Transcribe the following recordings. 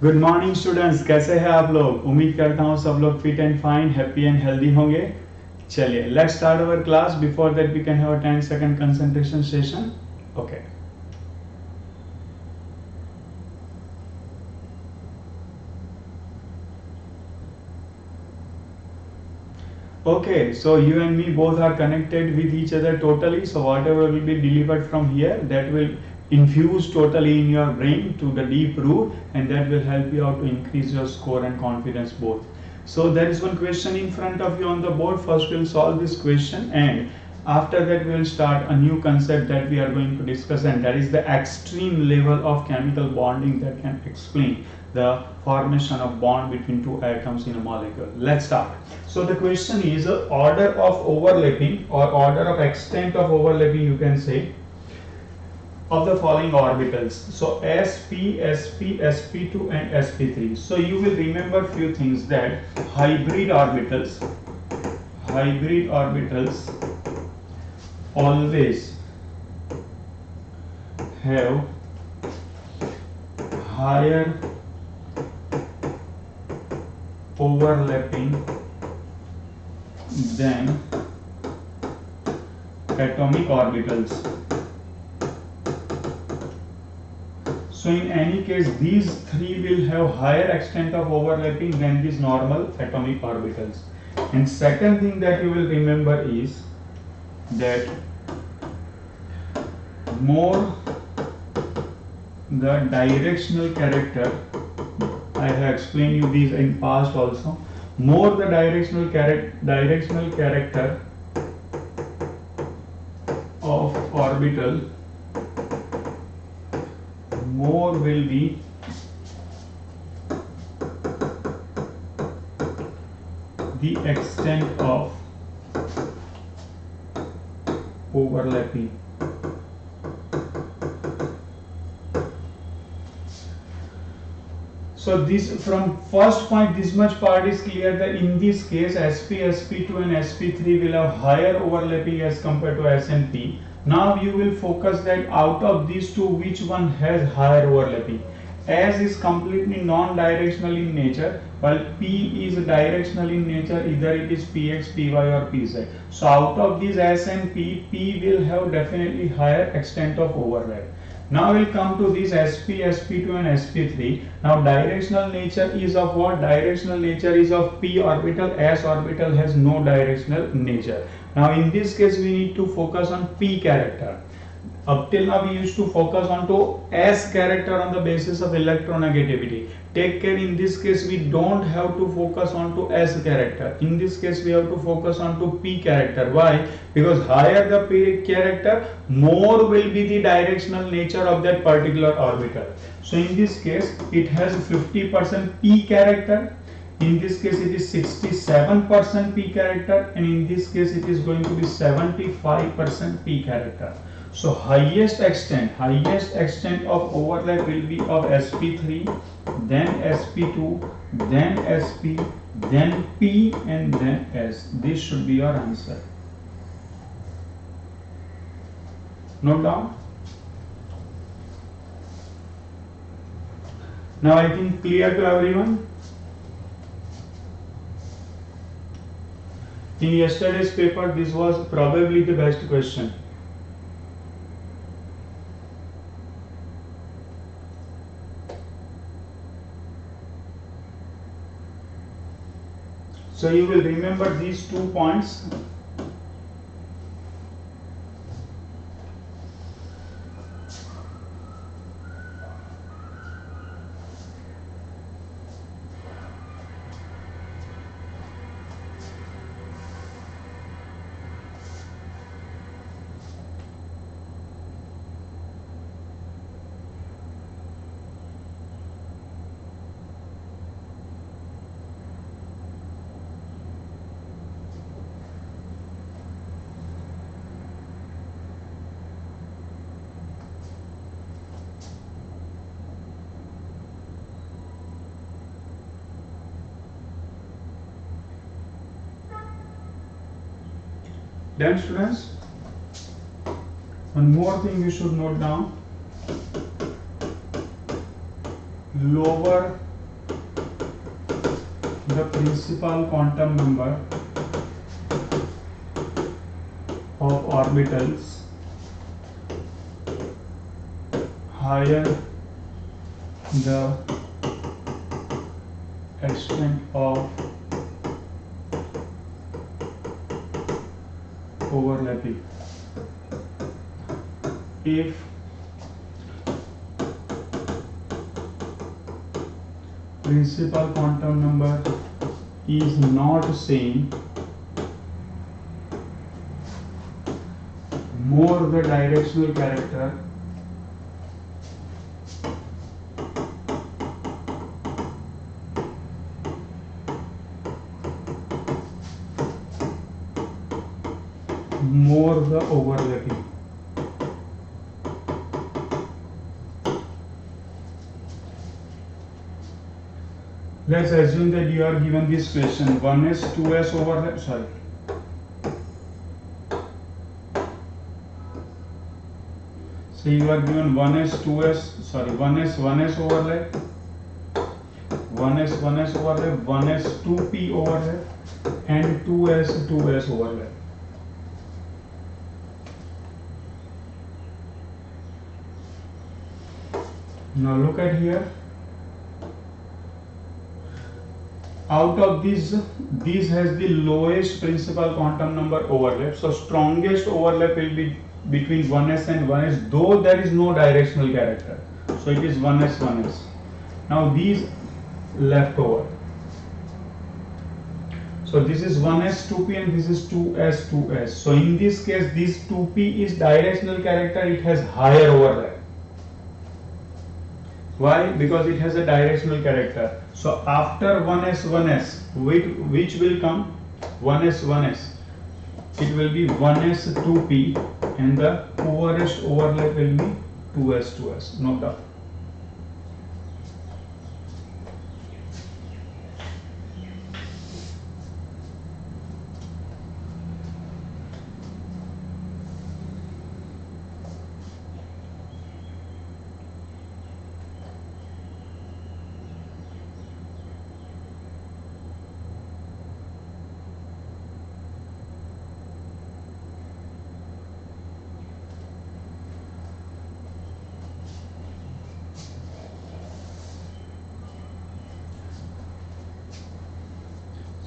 Good morning students, कैसे हैं आप लोग। उम्मीद करता हूँ सब लोग fit and fine, happy and healthy होंगे। चलिए let's start our class. Before that we can have a 10 second concentration session. Okay Okay, so you and me both are connected with each other totally. So whatever will be delivered from here, that will infuse totally in your brain to the deep root, and that will help you out to increase your score and confidence both. So there is one question in front of you on the board. First we'll solve this question, and after that we will start a new concept that we are going to discuss, and that is the extreme level of chemical bonding that can explain the formation of bond between two atoms in a molecule. Let's start. So the question is order of overlapping or order of extent of overlapping, you can say, of the following orbitals. So sp, sp, sp2 and sp3. So you will remember few things, that hybrid orbitals always have higher overlapping than atomic orbitals. So in any case, these three will have higher extent of overlapping than these normal atomic orbitals. And second thing that you will remember is that more the directional character, I have explained you these in past also, more the directional character of orbital, more will be the extent of overlapping. So this, from first point, this much part is clear that in this case sp, sp2 and sp3 will have higher overlapping as compared to s and p. Now you will focus that out of these two, which one has higher overlapping. S is completely non-directional in nature, while P is directional in nature, either it is Px, Py or Pz. So out of these S and P, P will have definitely higher extent of overlap. Now we'll come to this sp, sp2 and sp3. Now directional nature is of what? Directional nature is of p orbital. S orbital has no directional nature. Now in this case we need to focus on p character. Up till now we used to focus on to S character on the basis of electronegativity. Take care, in this case we don't have to focus on to S character. In this case we have to focus on to P character. Why? Because higher the P character, more will be the directional nature of that particular orbital. So in this case it has 50% P character. In this case it is 67% P character, and in this case it is going to be 75% P character. So highest extent of overlap will be of sp3, then sp2, then sp, then p, and then s. This should be your answer. Note down. Now I think clear to everyone. In yesterday's paper, this was probably the best question. So you will remember these 2 points. Then students, one more thing you should note down. Lower the principal quantum number of orbitals higher the extent of overlapping. If principal quantum number is not same, more the directional character more the overlapping. Let's assume that you are given this question 1s 2s overlap, sorry, so you are given 1s 2s, sorry, 1s overlap, 1s overlap, 1s 2p overlap, and 2s overlap. Now look at here. Out of this has the lowest principal quantum number overlap. So strongest overlap will be between 1s and 1s, though there is no directional character. So it is 1s. Now these left over. So this is 1s 2p and this is 2s. So in this case, this 2p is directional character. It has higher overlap. Why? Because it has a directional character. So after 1s, which will come? 1s. It will be 1s 2p and the poorest overlap will be 2s. No doubt.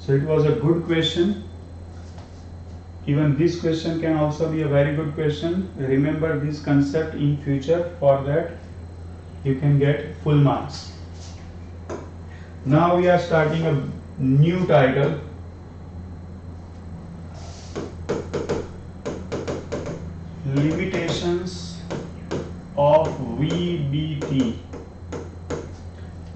So it was a good question. Even this question can also be a very good question. Remember this concept in future, for that you can get full marks. Now we are starting a new title. Limitations of VBT.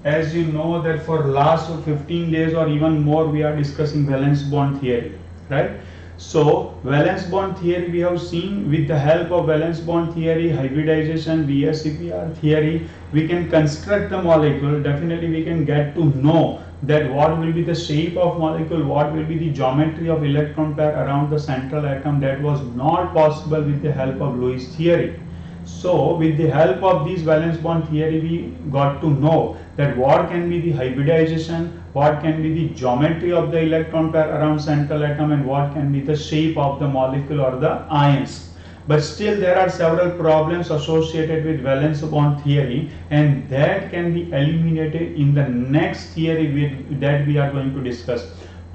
As you know that for last 15 days or even more we are discussing valence bond theory, right? So valence bond theory we have seen. With the help of valence bond theory, hybridization, VSEPR theory, we can construct the molecule. Definitely we can get to know that what will be the shape of molecule, what will be the geometry of electron pair around the central atom. That was not possible with the help of Lewis theory. So with the help of this valence bond theory, we got to know that what can be the hybridization, what can be the geometry of the electron pair around central atom, and what can be the shape of the molecule or the ions. But still there are several problems associated with valence bond theory, and that can be eliminated in the next theory that we are going to discuss.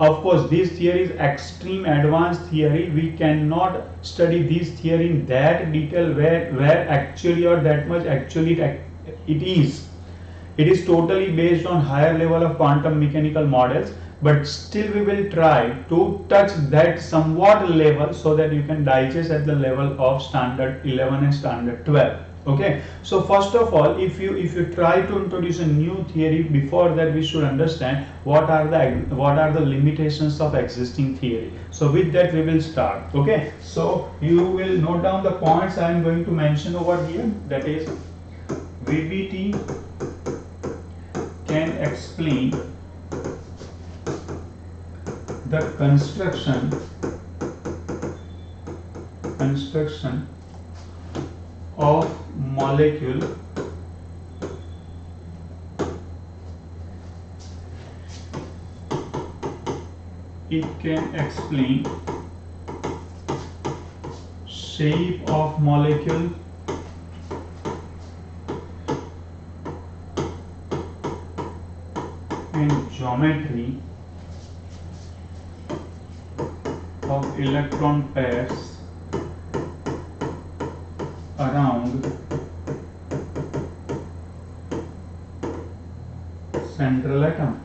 Of course, this theory is extreme advanced theory. We cannot study this theory in that detail where actually or that much actually it is. It is totally based on higher level of quantum mechanical models, but still we will try to touch that somewhat level so that you can digest at the level of standard 11 and standard 12. Okay, so first of all, if you try to introduce a new theory, before that we should understand what are the limitations of existing theory. So with that we will start. Okay, so you will note down the points I am going to mention over here. That is, VBT can explain the construction of molecule it can explain shape of molecule, and geometry of electron pairs around central atom.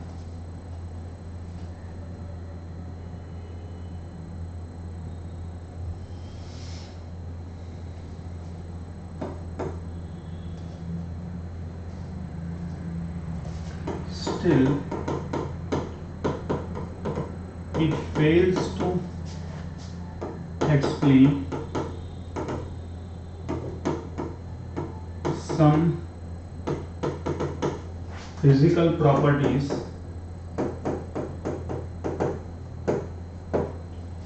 Still, it fails to explain some physical properties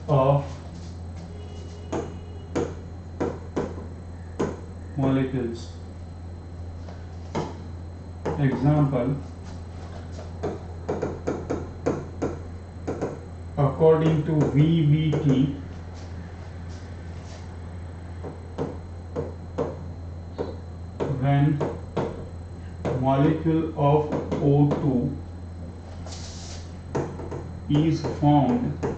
of molecules. Example, according to VBT, when molecule of O2 is formed,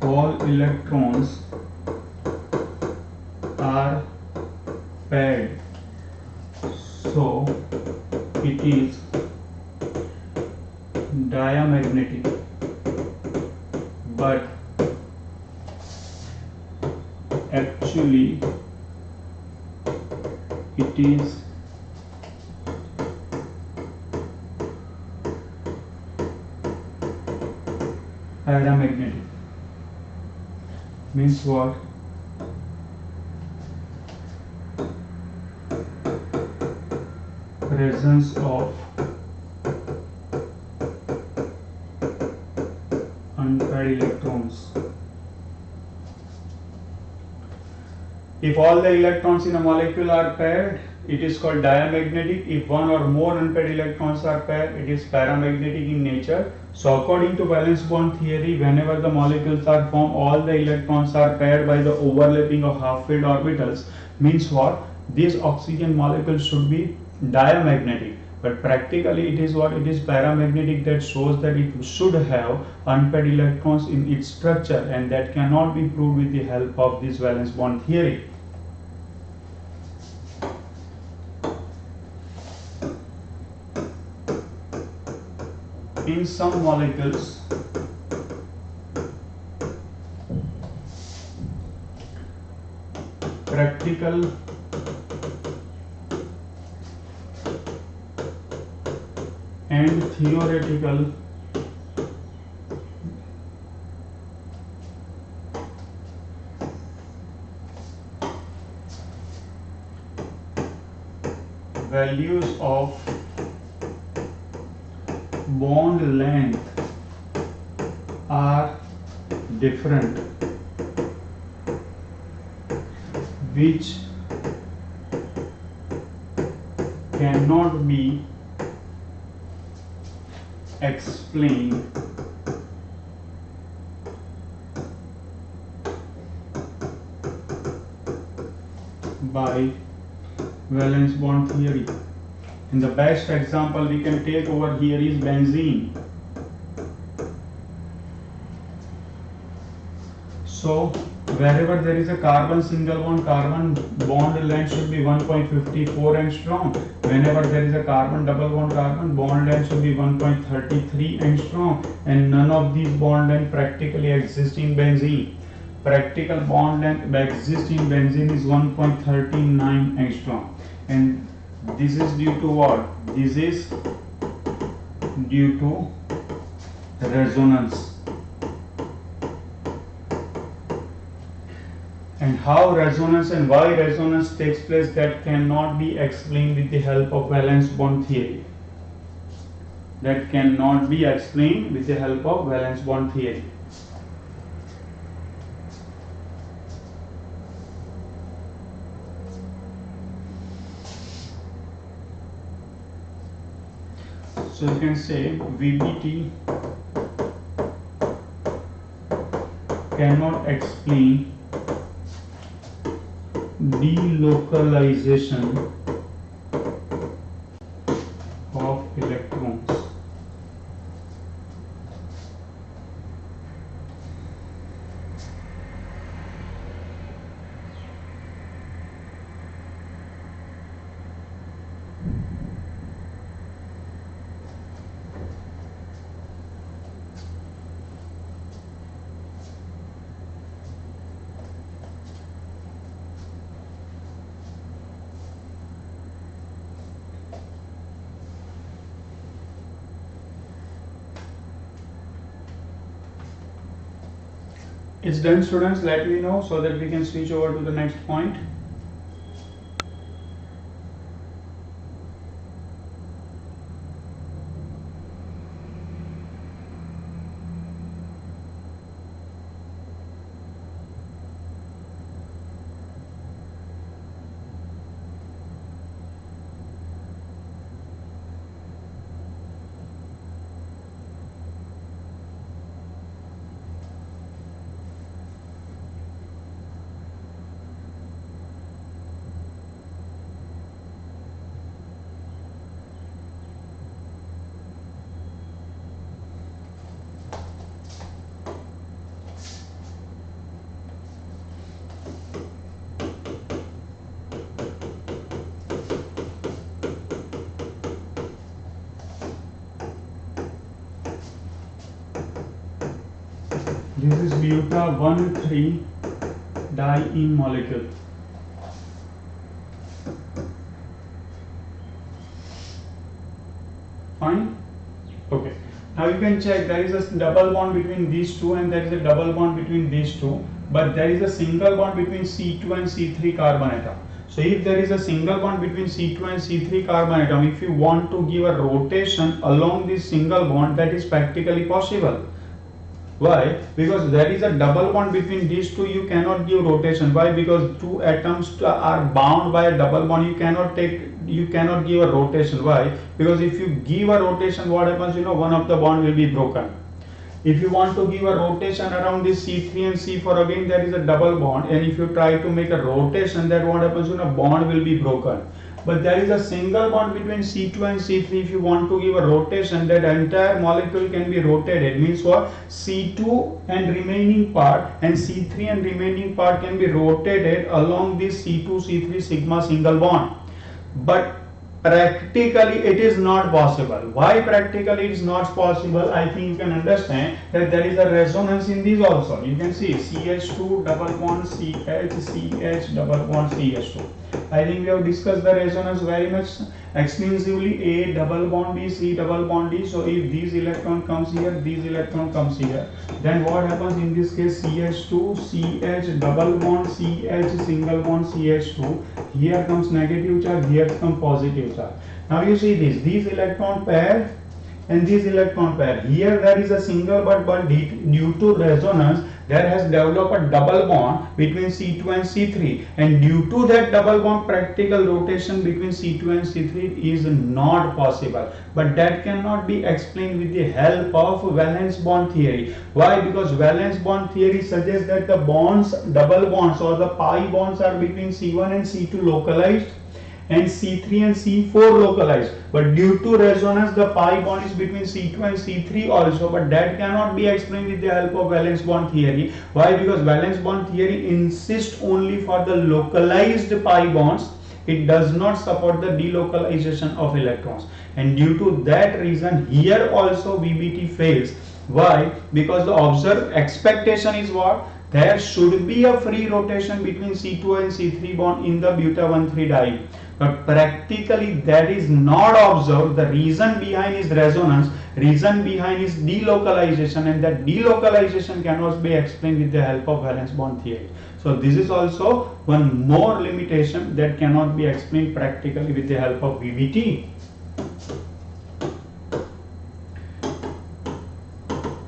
all electrons are paired, so it is diamagnetic, but actually it is paramagnetic. Means what? Presence of unpaired electrons. If all the electrons in a molecule are paired, it is called diamagnetic. If one or more unpaired electrons are paired, it is paramagnetic in nature. So according to valence bond theory, whenever the molecules are formed, all the electrons are paired by the overlapping of half-filled orbitals. Means what? These oxygen molecules should be diamagnetic, but practically it is what? It is paramagnetic. That shows that it should have unpaired electrons in its structure, and that cannot be proved with the help of this valence bond theory. In some molecules, practical and theoretical values of bond length are different, which cannot be explained by valence bond theory. And the best example we can take over here is benzene. So wherever there is a carbon single bond length should be 1.54 angstrom. Whenever there is a carbon double bond length should be 1.33 angstrom, and none of these bond length practically exist in benzene. Practical bond length exists in benzene is 1.39 angstrom, and this is due to what? This is due to resonance. And how resonance and why resonance takes place, that cannot be explained with the help of valence bond theory. That cannot be explained with the help of valence bond theory. So you can say VBT cannot explain delocalization of electrons. It's done, students. Let me know so that we can switch over to the next point. This is buta-1,3-diene molecule. Fine. Okay. Now you can check there is a double bond between these two and there is a double bond between these two, but there is a single bond between C2 and C3 carbon atom. So if there is a single bond between C2 and C3 carbon atom, if you want to give a rotation along this single bond, that is practically possible. Why? Because there is a double bond between these two, you cannot give rotation. Why? Because two atoms are bound by a double bond, you cannot give a rotation. Why? Because if you give a rotation, what happens? One of the bond will be broken. If you want to give a rotation around this C3 and C4, again there is a double bond, and if you try to make a rotation, that what happens? Bond will be broken. But there is a single bond between C2 and C3. If you want to give a rotation, that entire molecule can be rotated. Means what? C2 and remaining part and C3 and remaining part can be rotated along this C2 C3 sigma single bond. But practically it is not possible. Why practically it is not possible? I think you can understand that there is a resonance in these also. You can see CH2 double bond CH, CH double bond CH2. I think we have discussed the resonance very much extensively. A double bond B, C double bond D. So if these electron comes here, these electron comes here, then what happens in this case? CH2 CH double bond CH single bond CH2. Here comes negative charge, here comes positive charge. Now you see this, these electron pair and these electron pair. Here there is a single but due to resonance there has developed a double bond between C2 and C3, and due to that double bond practical rotation between C2 and C3 is not possible. But that cannot be explained with the help of valence bond theory. Why? Because valence bond theory suggests that the bonds, double bonds or the pi bonds are between C1 and C2 localized and C3 and C4 localized, but due to resonance the pi bond is between C2 and C3 also, but that cannot be explained with the help of valence bond theory. Why? Because valence bond theory insists only for the localized pi bonds, it does not support the delocalization of electrons, and due to that reason here also VBT fails. Why? Because the observed expectation is what? There should be a free rotation between C2 and C3 bond in the buta-1,3-diene. But practically that is not observed. The reason behind is resonance, reason behind is delocalization, and that delocalization cannot be explained with the help of valence bond theory. So this is also one more limitation that cannot be explained practically with the help of VBT.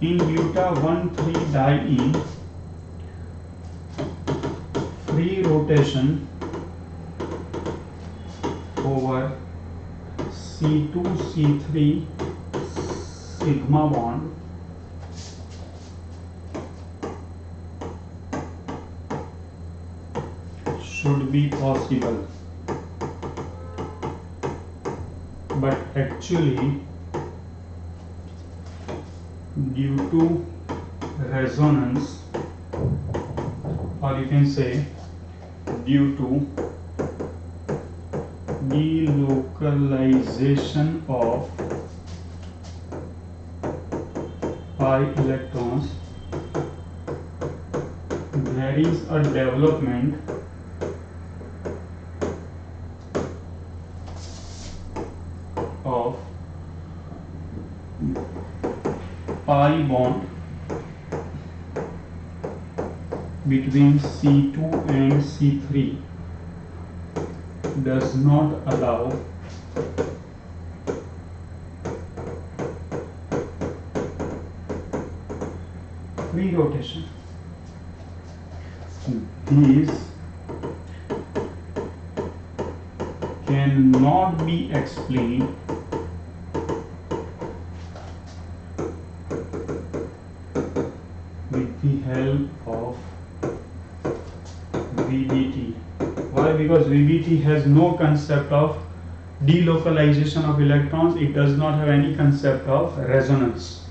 In buta-1,3-diene, free rotation over C2 C3 sigma bond should be possible, but actually due to resonance, or you can say due to delocalization of pi electrons, there is a development of pi bond between C2 and C3 does not allow free rotation. These cannot be explained with the help of VBT. Why? Because VBT has no concept of delocalization of electrons. It does not have any concept of resonance.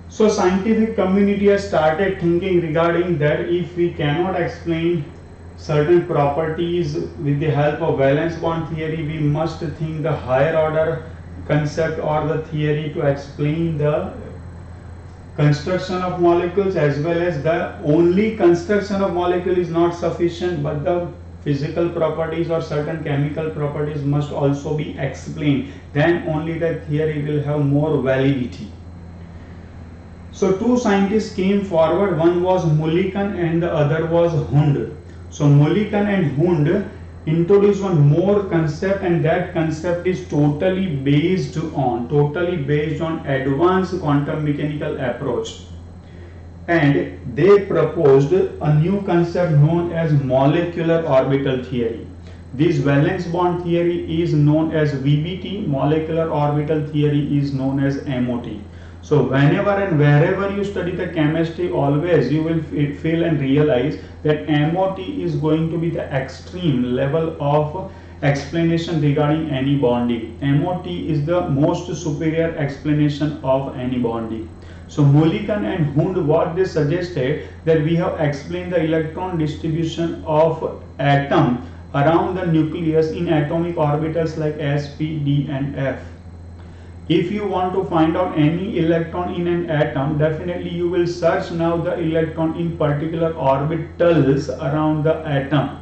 So scientific community has started thinking regarding that if we cannot explain certain properties with the help of valence bond theory, we must think the higher order concept or the theory to explain the construction of molecules, as well as the only construction of molecule is not sufficient, but the physical properties or certain chemical properties must also be explained. Then only the theory will have more validity. So two scientists came forward, one was Mulliken and the other was Hund. So Mulliken and Hund introduced one more concept, and that concept is totally based on advanced quantum mechanical approach. And they proposed a new concept known as molecular orbital theory. This valence bond theory is known as VBT, molecular orbital theory is known as MOT. So whenever and wherever you study the chemistry, always you will feel and realize that MOT is going to be the extreme level of explanation regarding any bonding. MOT is the most superior explanation of any bonding. So Mulliken and Hund, what they suggested, that we have explained the electron distribution of atom around the nucleus in atomic orbitals like s, p, d and f. If you want to find out any electron in an atom, definitely you will search now the electron in particular orbitals around the atom,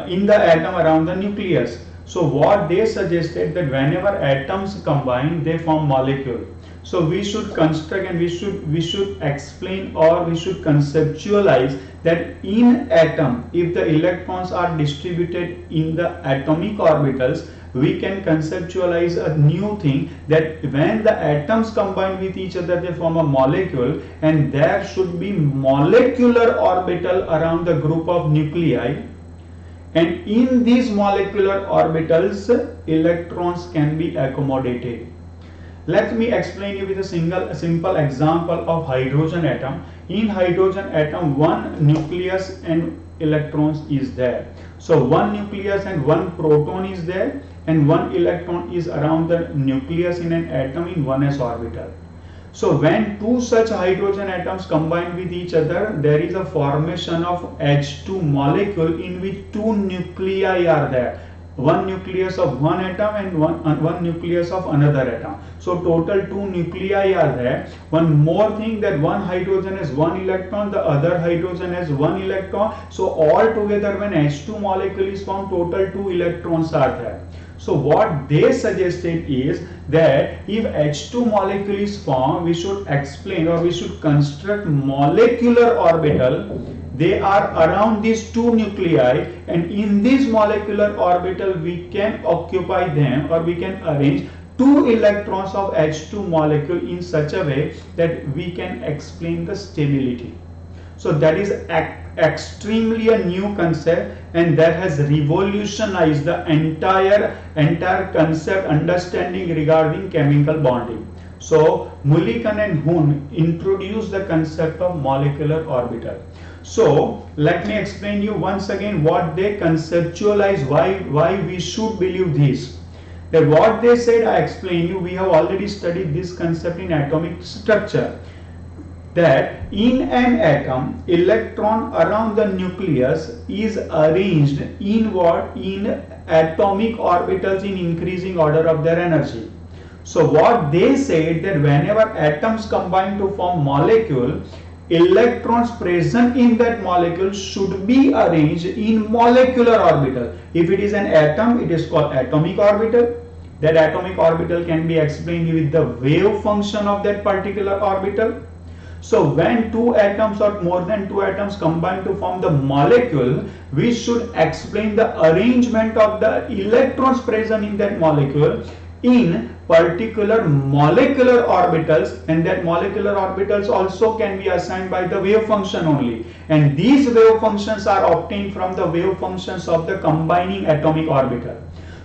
in the atom around the nucleus. So what they suggested, that whenever atoms combine, they form molecule. So we should construct and we should explain, or we should conceptualize that in atom, if the electrons are distributed in the atomic orbitals, we can conceptualize a new thing, that when the atoms combine with each other, they form a molecule, and there should be molecular orbital around the group of nuclei, and in these molecular orbitals electrons can be accommodated. Let me explain you with a simple example of hydrogen atom. In hydrogen atom, one nucleus and electrons is there. So one nucleus and one proton is there, and one electron is around the nucleus in an atom in 1s orbital. So when two such hydrogen atoms combine with each other, there is a formation of H2 molecule in which two nuclei are there. One nucleus of one atom and one nucleus of another atom. So total two nuclei are there. One more thing, that one hydrogen has one electron, the other hydrogen has one electron. So all together when H2 molecule is formed, total two electrons are there. So what they suggested is that if H2 molecule is formed, we should explain, or we should construct molecular orbital. They are around these two nuclei, and in this molecular orbital we can occupy them, or we can arrange two electrons of H2 molecule in such a way that we can explain the stability. So that is extremely a new concept, and that has revolutionized the entire concept understanding regarding chemical bonding. So Mulliken and Hoon introduced the concept of molecular orbital. So let me explain you once again what they conceptualize, why we should believe this. That what they said, I explain you, we have already studied this concept in atomic structure, that in an atom, electron around the nucleus is arranged in what? In atomic orbitals in increasing order of their energy. So what they said, that whenever atoms combine to form molecule, electrons present in that molecule should be arranged in molecular orbital. If it is an atom, it is called atomic orbital. That atomic orbital can be explained with the wave function of that particular orbital. So when two atoms or more than two atoms combine to form the molecule, we should explain the arrangement of the electrons present in that molecule in particular molecular orbitals, and that molecular orbitals also can be assigned by the wave function only, and these wave functions are obtained from the wave functions of the combining atomic orbital.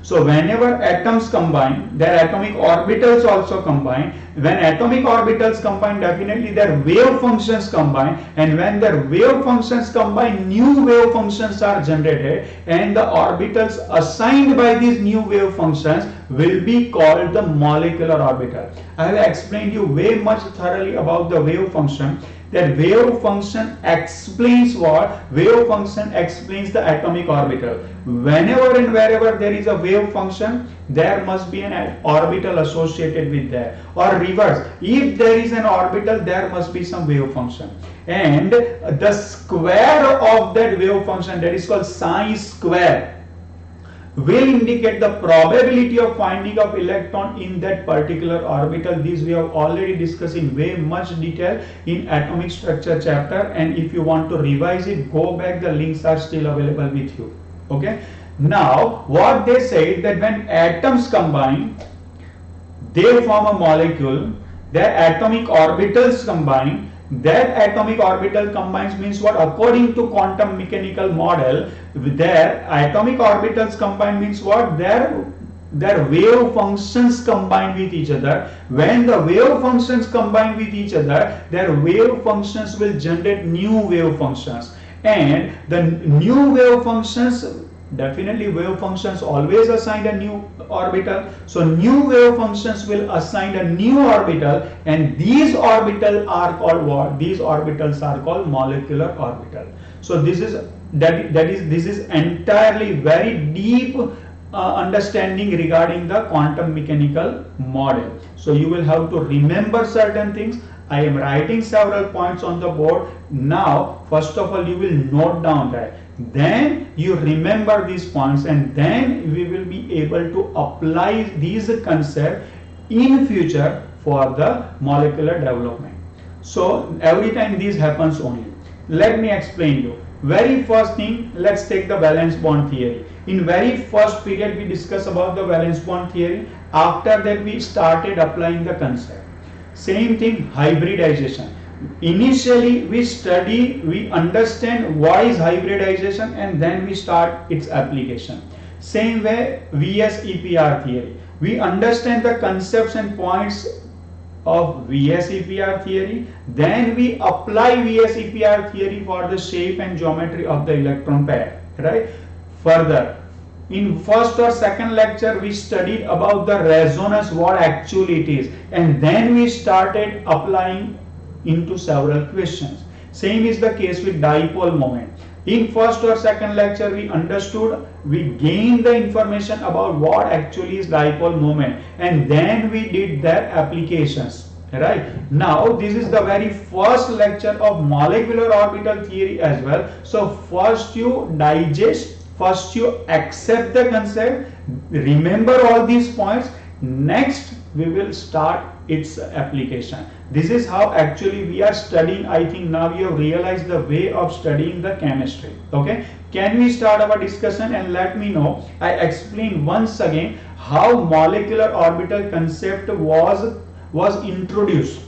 So whenever atoms combine, their atomic orbitals also combine. When atomic orbitals combine, definitely their wave functions combine, and when their wave functions combine, new wave functions are generated, and the orbitals assigned by these new wave functions will be called the molecular orbital. I have explained you way much thoroughly about the wave function. That wave function explains what? Wave function explains the atomic orbital. Whenever and wherever there is a wave function, there must be an orbital associated with that. Or reverse, if there is an orbital, there must be some wave function. And the square of that wave function, that is called psi square, will indicate the probability of finding of electron in that particular orbital. This we have already discussed in way much detail in atomic structure chapter, and if you want to revise it, go back, the links are still available with you. Okay, now what they say, that when atoms combine, they form a molecule, their atomic orbitals combine. That atomic orbital combines means what? According to quantum mechanical model, their atomic orbitals combine means what? Their wave functions combine with each other. When the wave functions combine with each other, their wave functions will generate new wave functions, and the new wave functions, definitely wave functions always assign a new orbital. So new wave functions will assign a new orbital, and these orbitals are called what? These orbitals are called molecular orbital. So this is entirely very deep understanding regarding the quantum mechanical model. So you will have to remember certain things. I am writing several points on the board. Now first of all, you will note down that, then you remember these points, and then we will be able to apply these concepts in future for the molecular development. So every time this happens only. Let me explain you. Very first thing, let's take the valence bond theory. In very first period we discussed about the valence bond theory. After that we started applying the concept. Same thing, hybridization. Initially we understand what is hybridization, and then we start its application. Same way, VSEPR theory. We understand the concepts and points of VSEPR theory, then we apply VSEPR theory for the shape and geometry of the electron pair, right? Further, in first or second lecture we studied about the resonance, what actually it is, and then we started applying into several questions. Same is the case with dipole moment. In first or second lecture we understood, we gained the information about what actually is dipole moment, and then we did their applications. Right, now this is the very first lecture of molecular orbital theory as well. So first you digest, first you accept the concept, remember all these points, next we will start its application. This is how actually we are studying. I think now you have realized the way of studying the chemistry. Okay, can we start our discussion, and let me know, I explain once again how molecular orbital concept was introduced.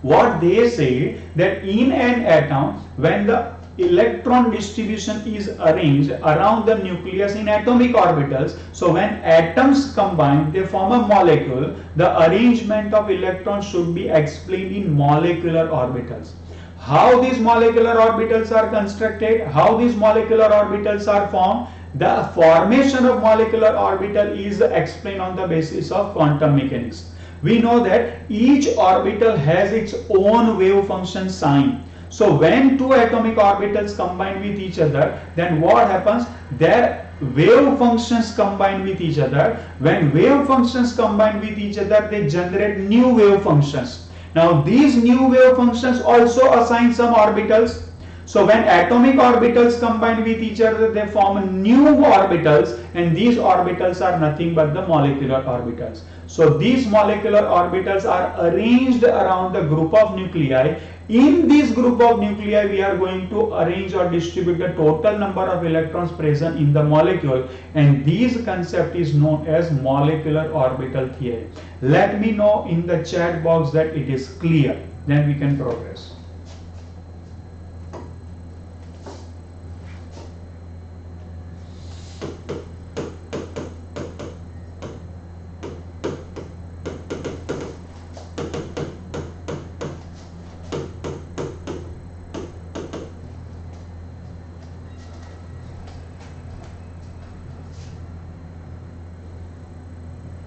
What they say that in an atom, when the electron distribution is arranged around the nucleus in atomic orbitals, so when atoms combine they form a molecule, the arrangement of electrons should be explained in molecular orbitals. How these molecular orbitals are constructed, how these molecular orbitals are formed, the formation of molecular orbital is explained on the basis of quantum mechanics. We know that each orbital has its own wave function sign. So when two atomic orbitals combine with each other, then what happens? Their wave functions combine with each other. When wave functions combine with each other, they generate new wave functions. Now these new wave functions also assign some orbitals. So when atomic orbitals combine with each other, they form new orbitals, and these orbitals are nothing but the molecular orbitals. So these molecular orbitals are arranged around the group of nuclei. In this group of nuclei, we are going to arrange or distribute the total number of electrons present in the molecule, and this concept is known as molecular orbital theory. Let me know in the chat box that it is clear, then we can progress.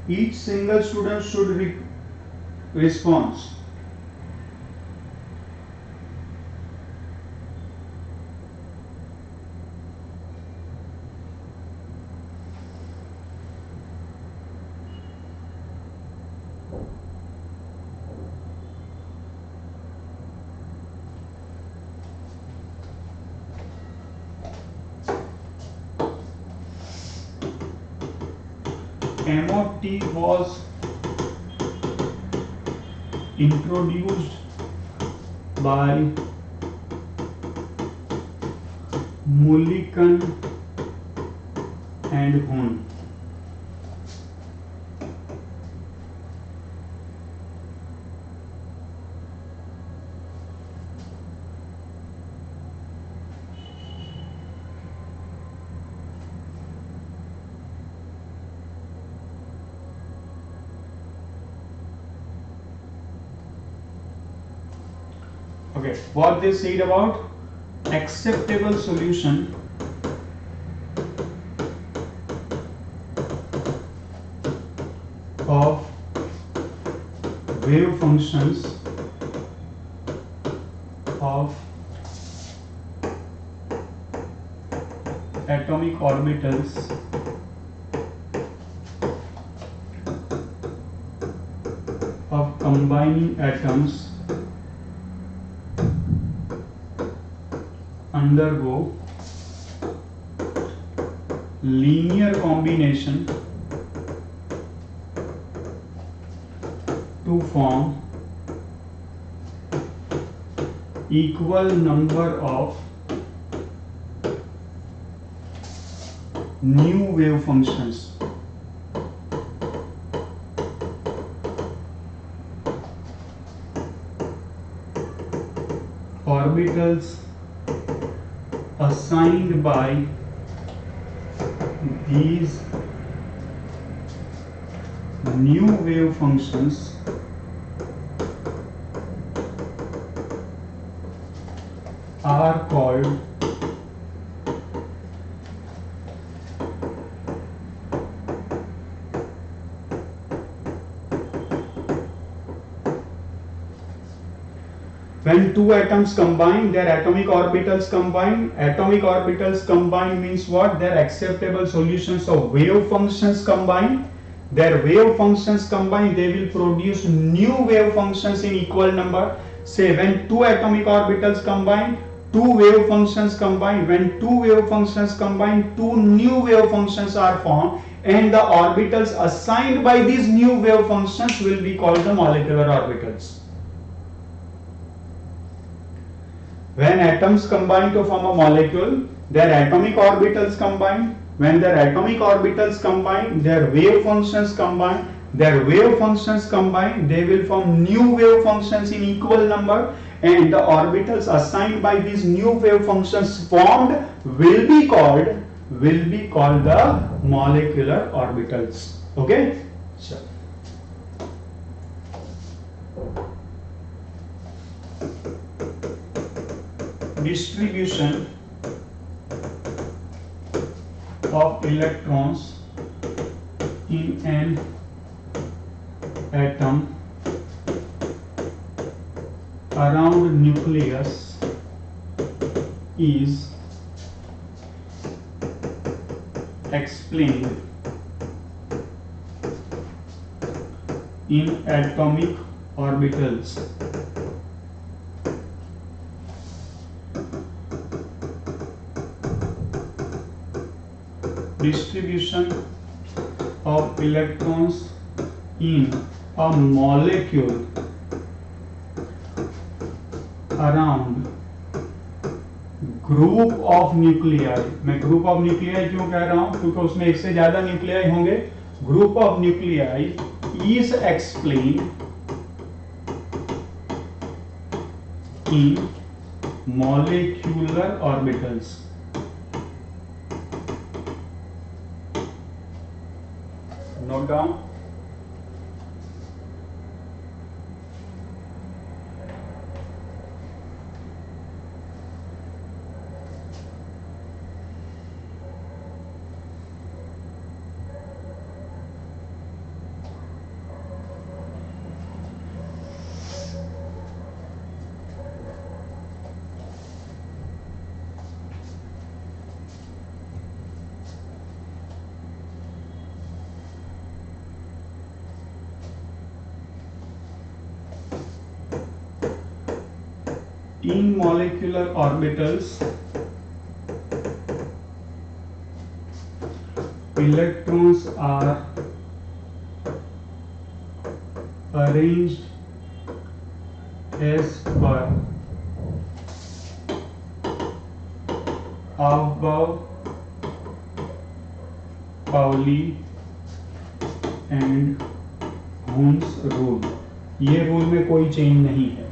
Each single student should respond. MOT was introduced by Mulliken and Hund. Okay, what they said about acceptable solution of wave functions of atomic orbitals of combining atoms undergo linear combination to form equal number of new wave functions. Orbitals assigned by these new wave functions are called when two atoms combine, their atomic orbitals combine. Atomic orbitals combine means what? Their acceptable solutions of wave functions combine. Their wave functions combine, they will produce new wave functions in equal number. Say when two atomic orbitals combine, two wave functions combine. When two wave functions combine, two new wave functions are formed, and the orbitals assigned by these new wave functions will be called the molecular orbitals. When atoms combine to form a molecule, their atomic orbitals combine. When their atomic orbitals combine, their wave functions combine. their wave functions combine, they will form new wave functions in equal number, and the orbitals assigned by these new wave functions formed will be called the molecular orbitals. Okay, sure. Distribution of electrons in an atom around nucleus is explained in atomic orbitals. Distribution of electrons in a molecule around group of nuclei. मैं group of nuclei क्यों कह रहा हूं? क्योंकि उसमें एक से ज्यादा न्यूक्लियाई होंगे. Group of nuclei is explained in molecular orbitals. Note down. In molecular orbitals, electrons are arranged as per above Pauli and Hund's rule. ये रूल में कोई चेंज नहीं है.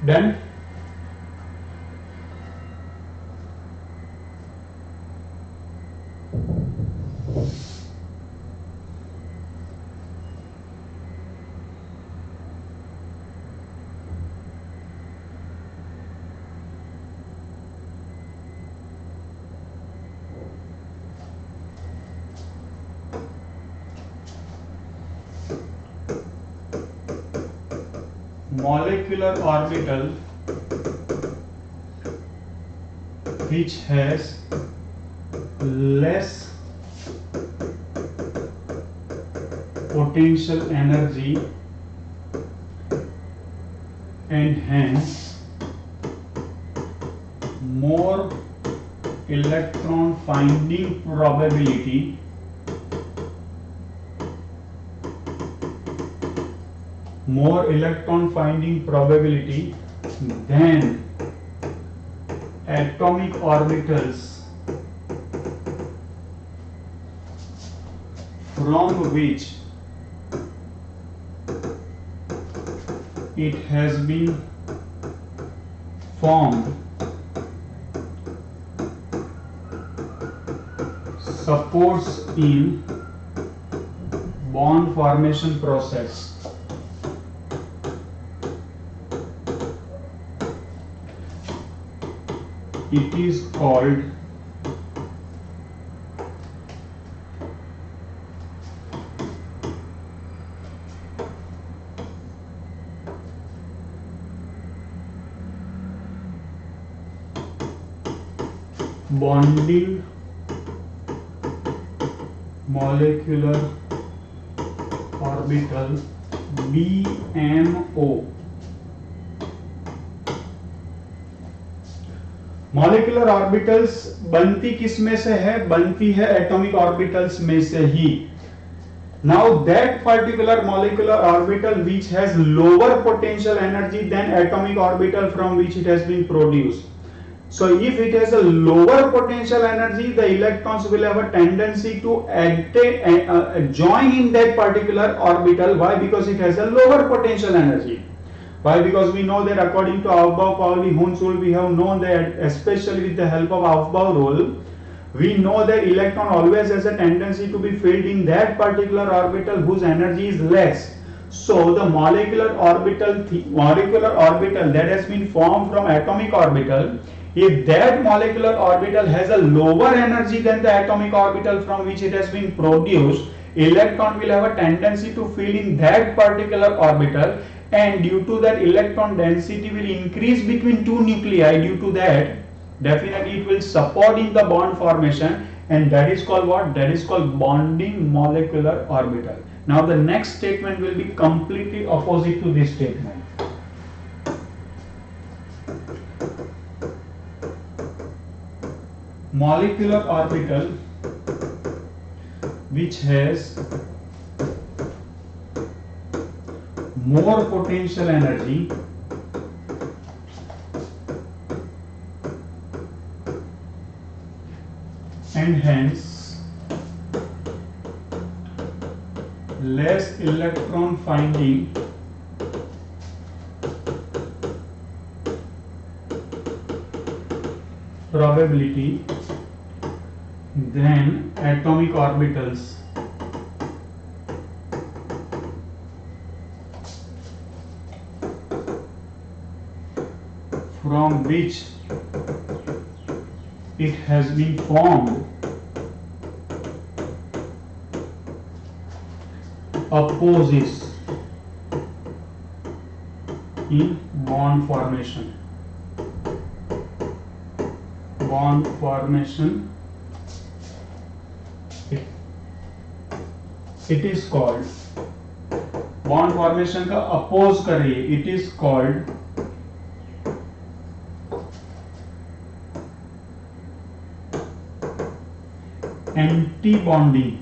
Done. Molecular orbital which has less potential energy and hence more electron finding probability than atomic orbitals from which it has been formed. Supports in bond formation process. It is called bonding molecular orbital BMO. Molecular orbitals बनती किस में से है? बनती है atomic orbitals में से ही. Now that particular molecular orbital which has lower potential energy than atomic orbital from which it has been produced. So if it has a lower potential energy, the electrons will have a tendency to join in that particular orbital. Why? Because it has a lower potential energy. Why? Because we know that according to Aufbau-Pauli Hund's rule, we have known that especially with the help of Aufbau rule, we know that electron always has a tendency to be filled in that particular orbital whose energy is less. So the molecular orbital that has been formed from atomic orbital, if that molecular orbital has a lower energy than the atomic orbital from which it has been produced, electron will have a tendency to fill in that particular orbital, and due to that electron density will increase between two nuclei. Due to that, definitely it will support in the bond formation, and that is called what? That is called bonding molecular orbital. Now the next statement will be completely opposite to this statement. Molecular orbital which has more potential energy and hence less electron finding probability than atomic orbitals from which it has been formed opposes in bond formation. Bond formation, it is called bond formation का oppose कर रही है. It is called anti-bonding.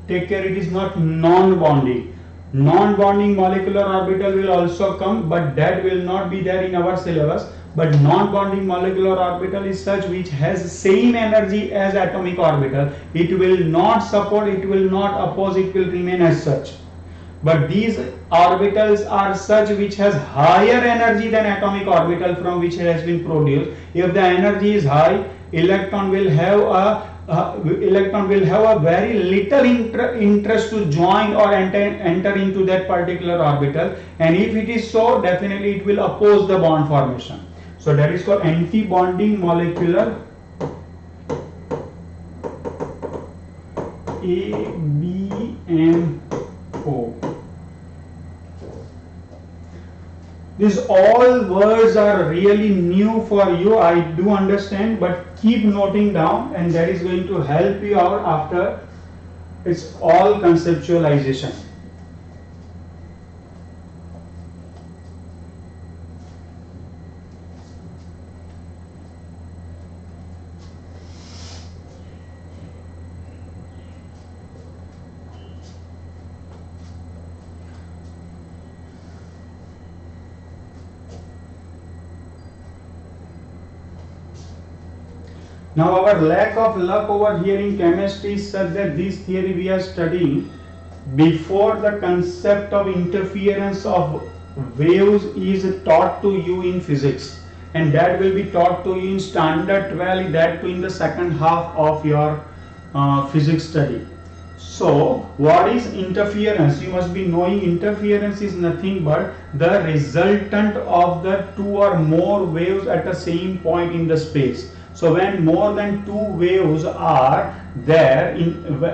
Take care, it is not non-bonding. Non-bonding molecular orbital will also come, but that will not be there in our syllabus. But non-bonding molecular orbital is such which has same energy as atomic orbital. It will not support, it will not oppose, it will remain as such. But these orbitals are such which has higher energy than atomic orbital from which it has been produced. If the energy is high, electron will have a very little interest to join or enter into that particular orbital, and if it is so, definitely it will oppose the bond formation. So that is called anti-bonding molecular ABMO. These all words are really new for you, I do understand, but keep noting down, and that is going to help you out after it's all conceptualization. Now our lack of luck over here in chemistry is such that this theory we are studying before the concept of interference of waves is taught to you in physics, and that will be taught to you in standard 12, that too in the second half of your physics study. So what is interference? You must be knowing interference is nothing but the resultant of the two or more waves at the same point in the space. So when more than two waves are there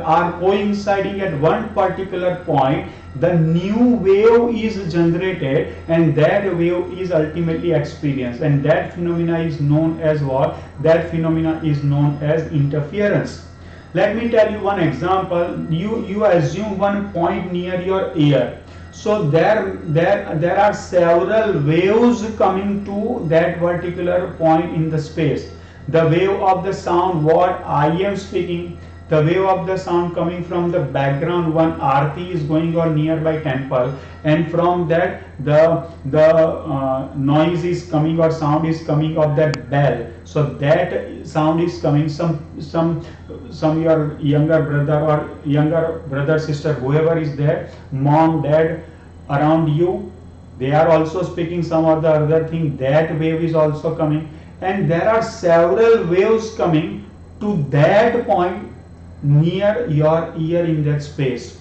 are coinciding at one particular point, the new wave is generated, and that wave is ultimately experienced, and that phenomena is known as what? That phenomena is known as interference. Let me tell you one example. You assume one point near your ear. So there are several waves coming to that particular point in the space. The wave of the sound what I am speaking, the wave of the sound coming from the background, one arti is going on nearby temple, and from that the noise is coming or sound is coming of that bell. So that sound is coming, some your younger brother or younger brother, sister, whoever is there, mom, dad around you, they are also speaking some of the other thing, that wave is also coming, and there are several waves coming to that point near your ear in that space.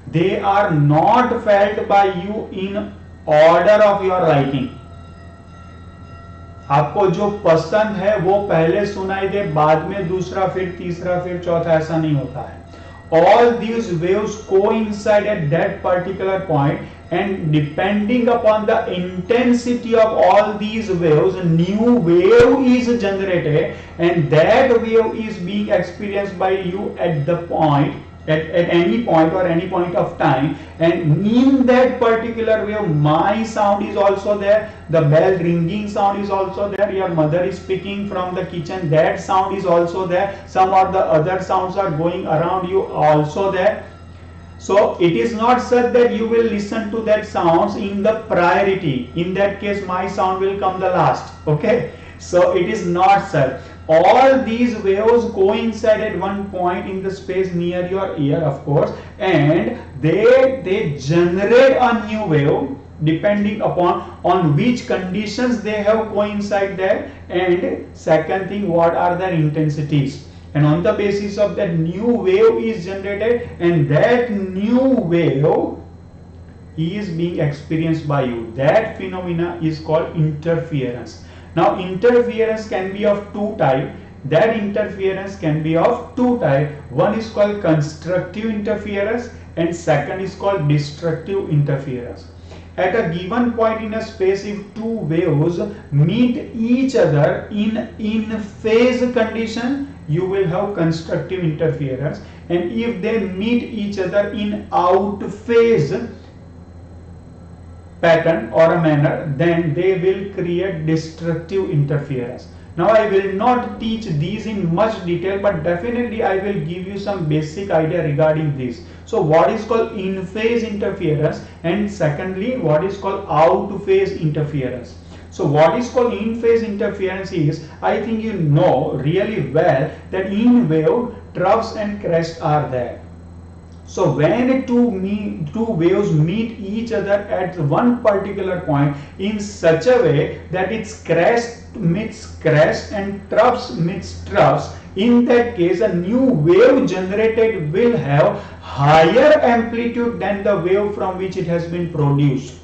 They are not felt by you in order of your liking. आपको जो पसंद है वो पहले सुनाई दे, बाद में दूसरा, फिर तीसरा, फिर चौथा, ऐसा नहीं होता है. All these waves coincide at that particular point, and depending upon the intensity of all these waves, a new wave is generated, and that wave is being experienced by you at the point, at any point or any point of time, and in that particular wave my sound is also there, the bell ringing sound is also there, your mother is speaking from the kitchen, that sound is also there, some of the other sounds are going around you also there. So it is not such that you will listen to that sounds in the priority. In that case my sound will come the last. Okay, so it is not such. All these waves coincide at one point in the space near your ear, of course, and they generate a new wave depending upon on which conditions they have coincide there, and second thing, what are their intensities. And on the basis of that, new wave is generated, and that new wave is being experienced by you. That phenomena is called interference. Now interference can be of two types. That interference can be of two types. One is called constructive interference, and second is called destructive interference. At a given point in a space, if two waves meet each other in phase condition, you will have constructive interference, and if they meet each other in out phase pattern or a manner, then they will create destructive interference. Now I will not teach these in much detail, but definitely I will give you some basic idea regarding this. So what is called in phase interference, and secondly what is called out phase interference. So what is called in phase interference is, I think you know really well that in wave troughs and crests are there. So when two waves meet each other at one particular point in such a way that its crest meets crest and troughs meets troughs, in that case a new wave generated will have higher amplitude than the wave from which it has been produced.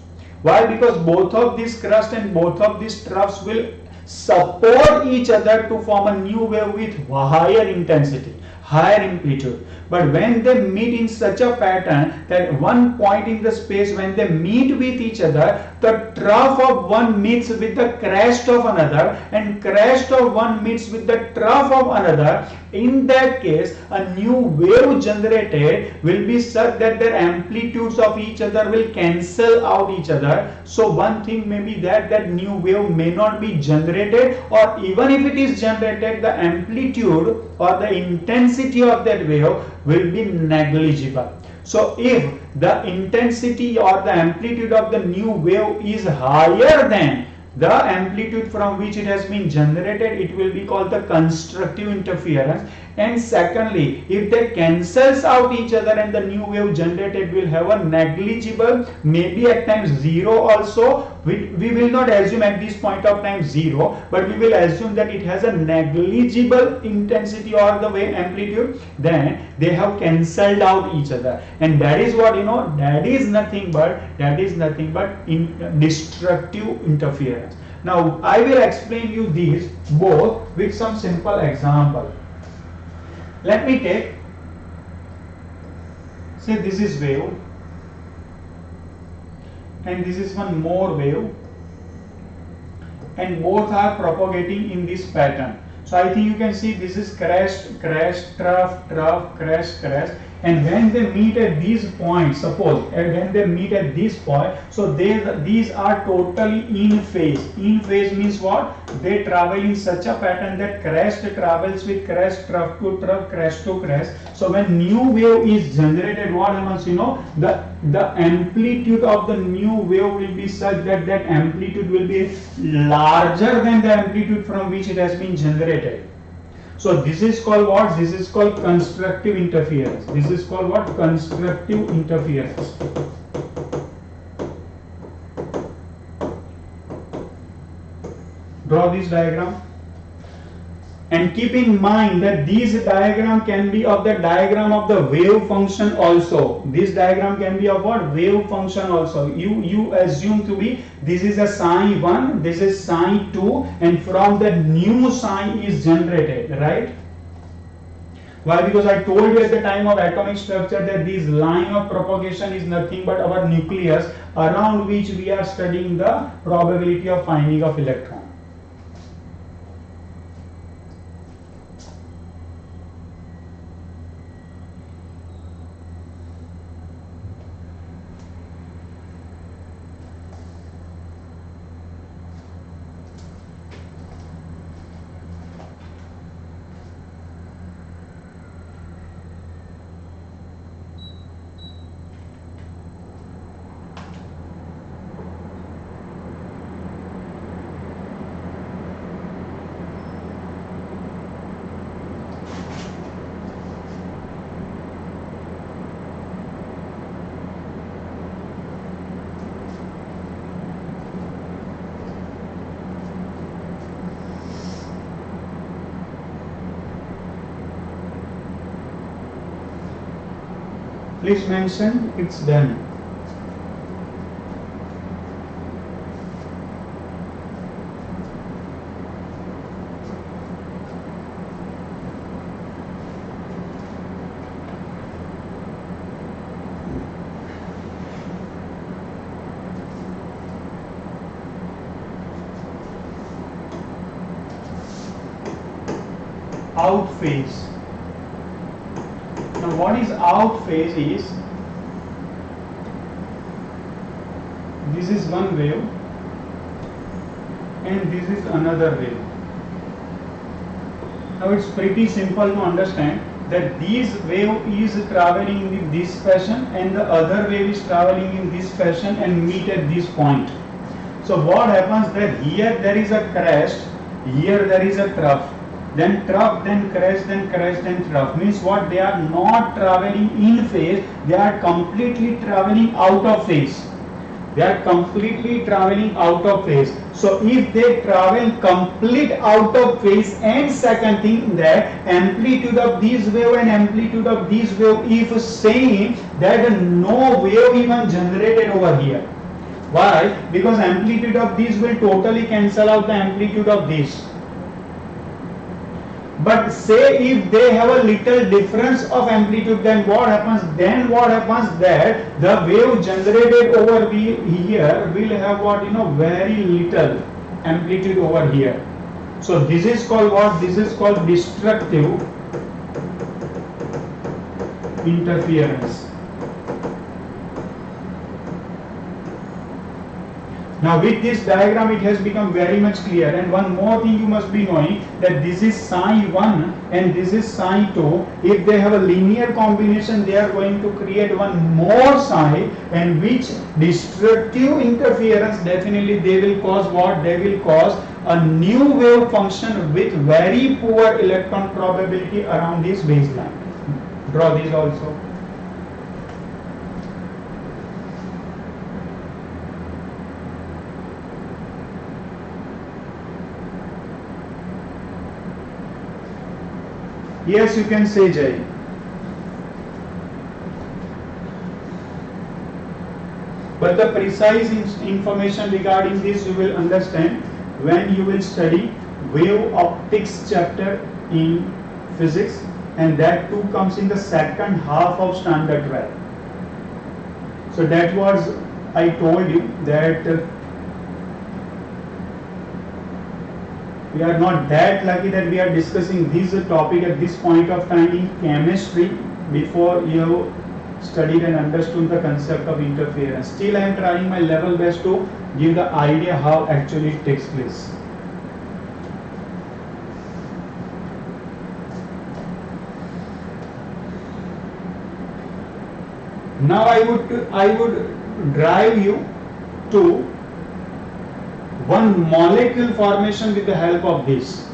Why? Because both of these crust and both of these troughs will support each other to form a new wave with higher intensity, higher amplitude. But when they meet in such a pattern that one point in the space, when they meet with each other, the trough of one meets with the crest of another, and crest of one meets with the trough of another, in that case a new wave generated will be such that their amplitudes of each other will cancel out each other. So one thing may be that new wave may not be generated, or even if it is generated, the amplitude or the intensity of that wave will be negligible. So if the intensity or the amplitude of the new wave is higher than the amplitude from which it has been generated, it will be called the constructive interference. And secondly, if they cancels out each other and the new wave generated will have a negligible, maybe at times zero also, we will not assume at this point of time zero, but we will assume that it has a negligible intensity or the wave amplitude, then they have cancelled out each other, and that is what that is nothing but destructive interference. Now I will explain you these both with some simple example. Let me take, say this is wave, and this is one more wave, and both are propagating in this pattern. So I think you can see this is crest, crest, trough, trough, crest, crest, and when they meet at these points, suppose when they meet at this point, so these are totally in phase. In phase means what? They travel in such a pattern that crest travels with crest, trough to trough, crest to crest. So when new wave is generated, what happens? You know, the amplitude of the new wave will be such that that amplitude will be larger than the amplitude from which it has been generated. So this is called what? This is called constructive interference. This is called what? Constructive interference. Draw this diagram. And keep in mind that this diagram can be of the diagram of the wave function also. This diagram can be of what? Wave function also. You assume to be this is a psi 1, this is psi 2, and from the new psi is generated, right? Why? Because I told you at the time of atomic structure that this line of propagation is nothing but our nucleus, around which we are studying the probability of finding of electron. Please mention it's done. Out phase. Now what is out phase is, this is one wave and this is another wave. Now it's pretty simple to understand that this wave is traveling in this fashion and the other wave is traveling in this fashion and meet at this point. So what happens that here there is a crest, here there is a trough, then trough, then crest, then crest, then trough. Means what? They are not traveling in phase, they are completely traveling out of phase. They are completely traveling out of phase. So if they travel complete out of phase, and second thing that amplitude of this wave and amplitude of this wave if same, that no wave even generated over here. Why? Because amplitude of this will totally cancel out the amplitude of this. But say if they have a little difference of amplitude, then what happens? Then what happens that the wave generated over here will have what? Very little amplitude over here. So this is called what? This is called destructive interference. Now with this diagram it has become very much clear, and one more thing you must be knowing, that this is psi 1 and this is psi 2. If they have a linear combination, they are going to create one more psi, and which destructive interference definitely they will cause what? They will cause a new wave function with very poor electron probability around this baseline. Draw this also. Yes, you can say Jay. But the precise information regarding this you will understand when you will study wave optics chapter in physics, and that too comes in the second half of standard 12. So that was, I told you that we are not that lucky that we are discussing this topic at this point of time in chemistry before you studied and understood the concept of interference. Still I am trying my level best to give the idea how actually it takes place. Now I would drive you to one molecule formation with the help of this.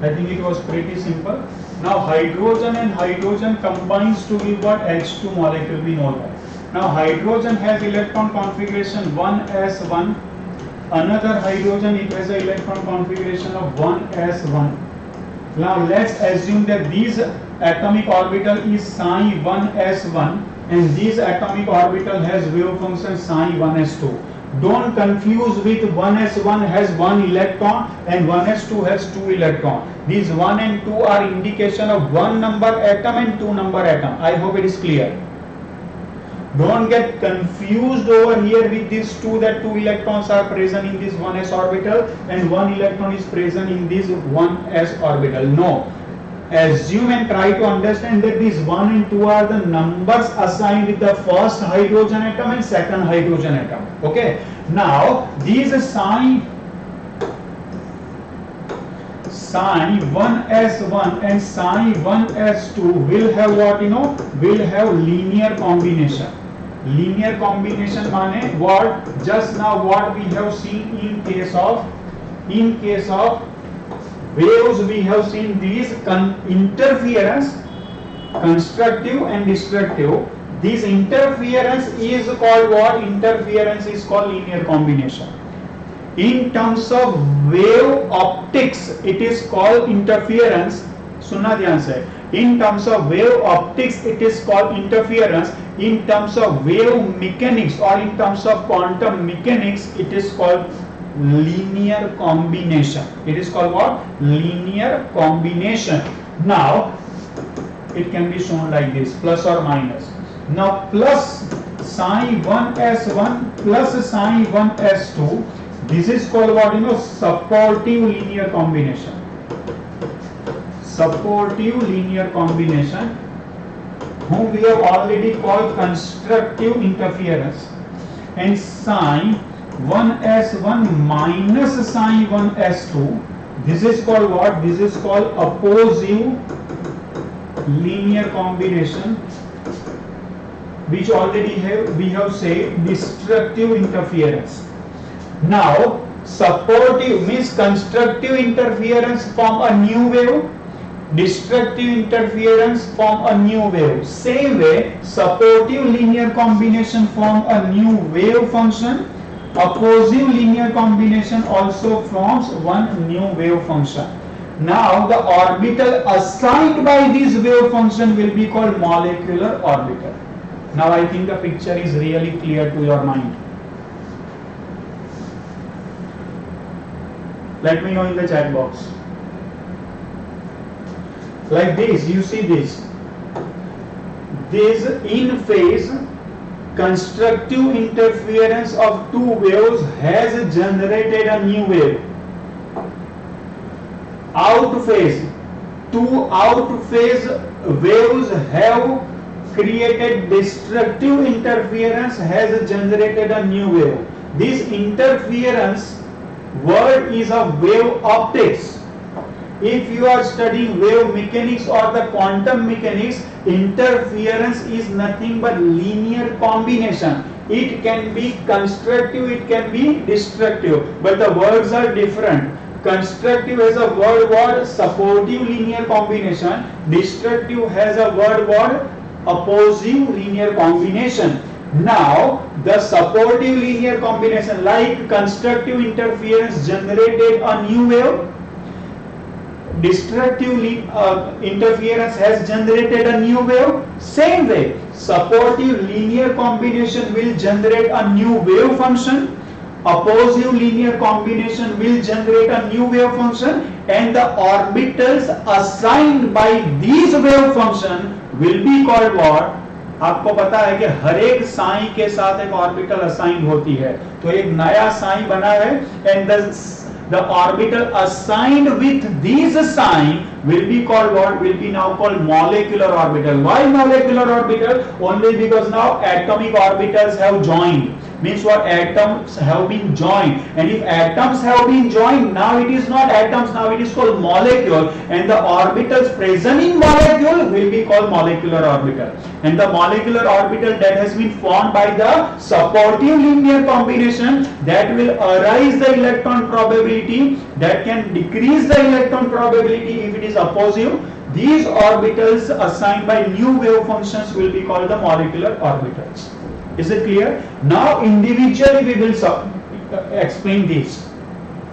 I think it was pretty simple. Now hydrogen and hydrogen combines to give what? H2 molecule, we know that. Now hydrogen has electron configuration 1s1. Another hydrogen, it has an electron configuration of 1s1. Now let's assume that this atomic orbital is psi 1s1 and this atomic orbital has wave function psi 1s2. Don't confuse with 1s1 has 1 electron and 1s2 has 2 electron. These 1 and 2 are indication of 1 number atom and 2 number atom. I hope it is clear. Don't get confused over here with these two, that 2 electrons are present in this 1s orbital and 1 electron is present in this 1s orbital. No. Assume and try to understand that these 1 and 2 are the numbers assigned with the first hydrogen atom and second hydrogen atom. Okay. Now these psi 1s1 and psi 1s2 will have what, will have linear combination. Linear combination means what? Just now what we have seen in case of waves, we have seen these interference, constructive and destructive. This interference is called what? Interference is called linear combination. In terms of wave optics, it is called interference. सुनना ध्यान से. In terms of wave optics, it is called interference. In terms of wave mechanics or in terms of quantum mechanics, it is called linear combination. It is called what? Linear combination. Now it can be shown like this, plus or minus. Now plus psi 1s1 plus psi 1s2, this is called what? Supportive linear combination. Supportive linear combination, whom we have already called constructive interference. And psi 1s1 minus psi 1s2, this is called what? This is called oppositive linear combination, which already we have said destructive interference. Now supportive means constructive interference form a new wave, destructive interference form a new wave. Same way, supportive linear combination form a new wave function. Opposite linear combination also forms one new wave function. Now the orbital assigned by this wave function will be called molecular orbital. Now I think the picture is really clear to your mind. Let me know in the chat box. Like this, you see this in phase constructive interference of two waves has generated a new wave. Out phase, two out phase waves have created destructive interference, has generated a new wave. This interference word is of wave optics. If you are studying wave mechanics or the quantum mechanics, interference is nothing but linear combination. It can be constructive, it can be destructive, but the words are different. Constructive has a word supportive linear combination. Destructive has a word opposing linear combination. Now the supportive linear combination, like constructive interference generated a new wave, destructive interference has generated a new wave. Same way, supportive linear combination will generate a new wave function. opposite linear combination will generate a new wave function, and the orbitals assigned by these wave function will be called what? आपको पता है कि हर एक साई के साथ एक orbital assign होती है, तो एक नया साई बना है, and the orbital assigned with these sign will be called what? Will be now called molecular orbital. Why molecular orbital? Only because now atomic orbitals have joined. Means what? Atoms have been joined, and if atoms have been joined, now it is not atoms, now it is called molecule, and the orbitals present in molecule will be called molecular orbital. And the molecular orbital that has been formed by the supportive linear combination, that will arise the electron probability, that can decrease the electron probability if it is opposite. These orbitals assigned by new wave functions will be called the molecular orbitals. Is it clear? Now individually we will explain this.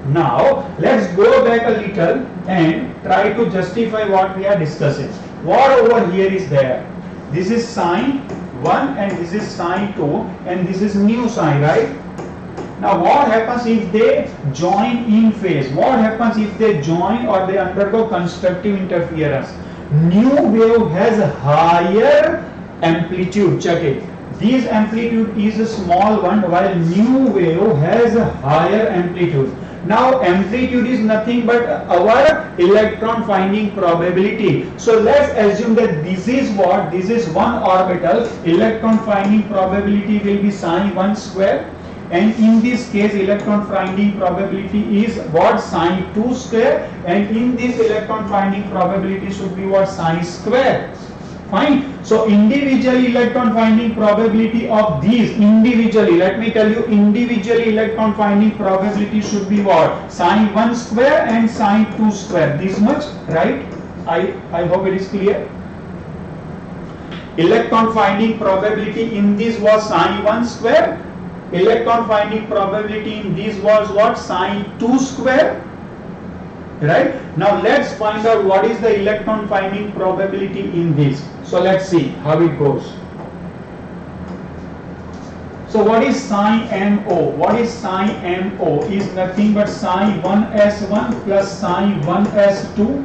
Now let's go back a little and try to justify what we are discussing. What over here is there? This is sine 1 and this is sine 2 and this is new sine, right? Now what happens if they join in phase? What happens if they join or they undergo constructive interference? New wave has higher amplitude. Check it. This amplitude is a small one, while new wave has a higher amplitude. Now amplitude is nothing but our electron finding probability. So let's assume that this is what? This is one orbital. Electron finding probability will be sine 1 square. And in this case electron finding probability is what? Sine 2 square. And in this electron finding probability should be what? Sine square. Fine. So individual electron finding probability of these individually, let me tell you, individually electron finding probability should be what? Sine 1 square and sine 2 square. This much, right? I hope it is clear. Electron finding probability in this was sine 1 square. Electron finding probability in this was what? Sine 2 square. Right? Now let's find out what is the electron finding probability in this. So let's see how it goes. So what is sine MO? What is sine MO? Is nothing but sine 1s1 plus sine 1s2.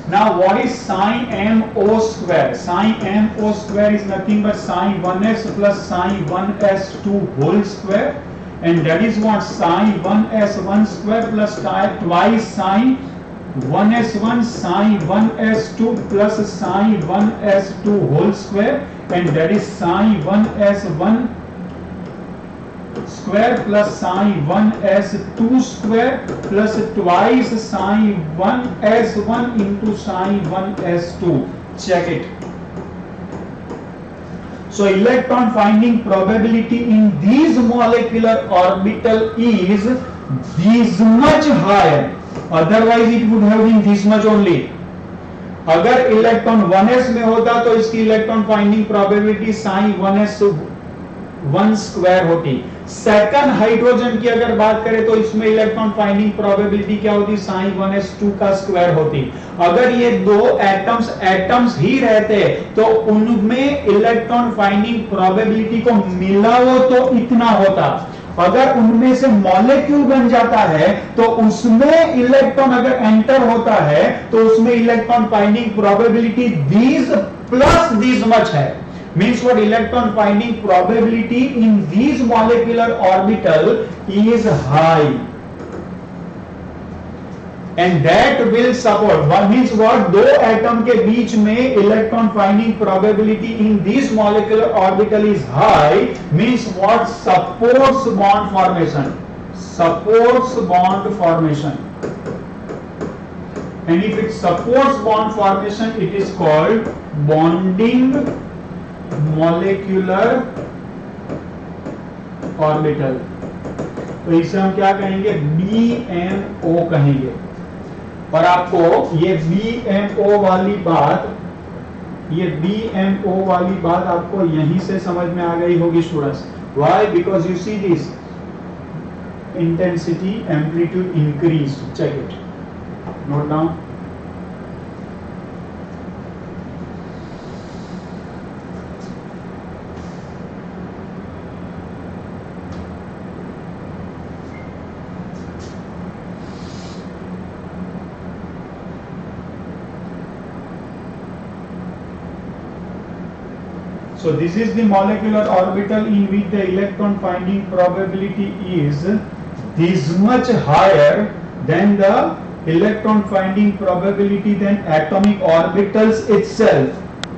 Now what is sine MO square? Sine MO square is nothing but sine 1s plus sine 1s2 whole square. And that is what? Sine 1s1 square plus twice sine 1s1 sine 1s2 plus sine 1s2 whole square, and that is sine 1s1 square plus sine 1s2 square plus twice sine 1s1 into sine 1s2. Check it. So electron finding probability in these molecular orbital is this much higher. Otherwise it would have been this much only. अगर electron 1s में होता तो इसकी electron finding probability psi 1s1 square होती. Second hydrogen की अगर बात करें तो इसमें इलेक्ट्रॉन फाइंडिंग प्रोबेबिलिटी क्या होती? साइन 1s2 का स्क्वायर होती. अगर ये दो एटम्स ही रहते तो उनमें इलेक्ट्रॉन फाइंडिंग प्रोबेबिलिटी को मिलाओ तो इतना होता. अगर उनमें से मॉलिक्यूल बन जाता है तो उसमें इलेक्ट्रॉन अगर एंटर होता है तो उसमें electron finding probability this plus this much है. Means what? Electron finding probability in these molecular orbital is high, and that will support. What means what? दो एटम के बीच में electron finding probability in this molecular orbital is high. Means what? Supports bond formation. Supports bond formation. And if it supports bond formation, it is called bonding molecular orbital. तो इसे हम क्या कहेंगे? BMO कहेंगे. और आपको ये BMO वाली बात आपको यहीं से समझ में आ गई होगी students. Why? Because you see this intensity amplitude increased. Check it. Note down. So this is the molecular orbital in which the electron finding probability is this much higher than the electron finding probability than atomic orbitals itself.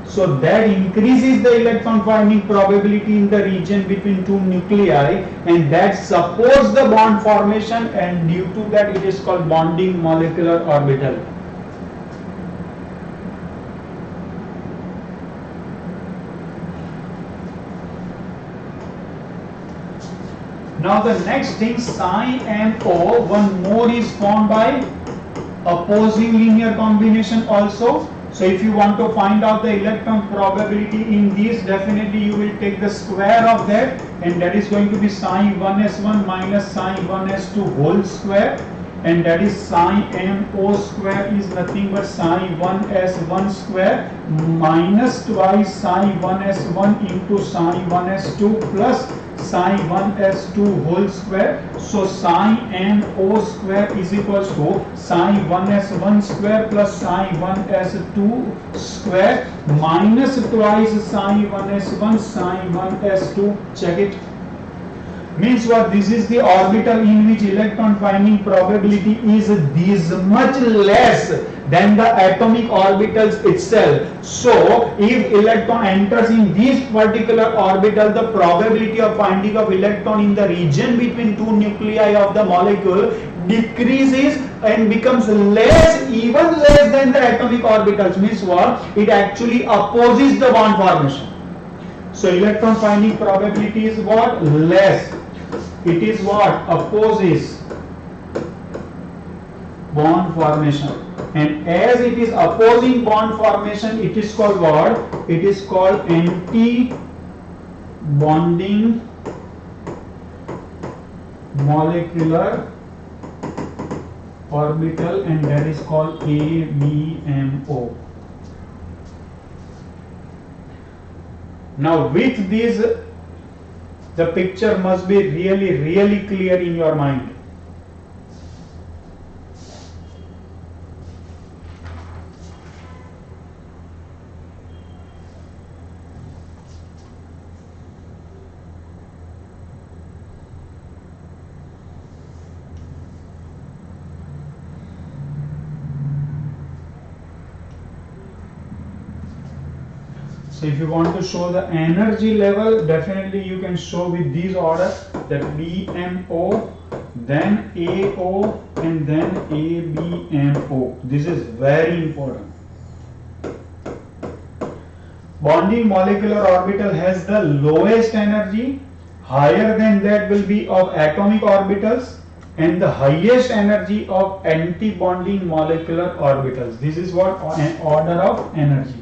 So that increases the electron finding probability in the region between two nuclei, and that supports the bond formation, and due to that it is called bonding molecular orbital. Now the next thing, psi and O, one more is formed by opposing linear combination also. So if you want to find out the electron probability in these, definitely you will take the square of that, and that is going to be psi 1s1 minus psi 1s2 whole square, and that is psi mo square is nothing but psi 1s1 square minus twice psi 1s1 into psi 1s2 plus psi 1s2 whole square. So psi mo square is equals to psi 1s1 square plus psi 1s2 square minus twice psi 1s1 psi 1s2. Check it. Means what? This is the orbital in which electron finding probability is this much less than the atomic orbitals itself. So if electron enters in this particular orbital, the probability of finding of electron in the region between two nuclei of the molecule decreases and becomes less, even less than the atomic orbitals. Means what? It actually opposes the bond formation. So electron finding probability is what? Less. It is what? Opposes bond formation. And as it is opposing bond formation, it is called what? It is called anti-bonding molecular orbital, and that is called ABMO. Now with this, the picture must be really clear in your mind. So if you want to show the energy level, definitely you can show with these orders, that BMO, then AO, and then ABMO. This is very important. Bonding molecular orbital has the lowest energy. Higher than that will be of atomic orbitals, and the highest energy of anti-bonding molecular orbitals. This is what an order of energy.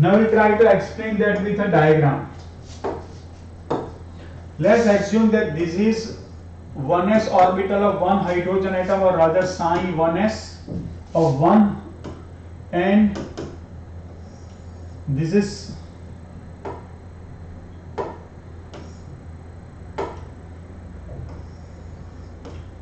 Now we try to explain that with a diagram. Let's assume that this is 1s orbital of one hydrogen atom, or rather psi 1s of 1, and this is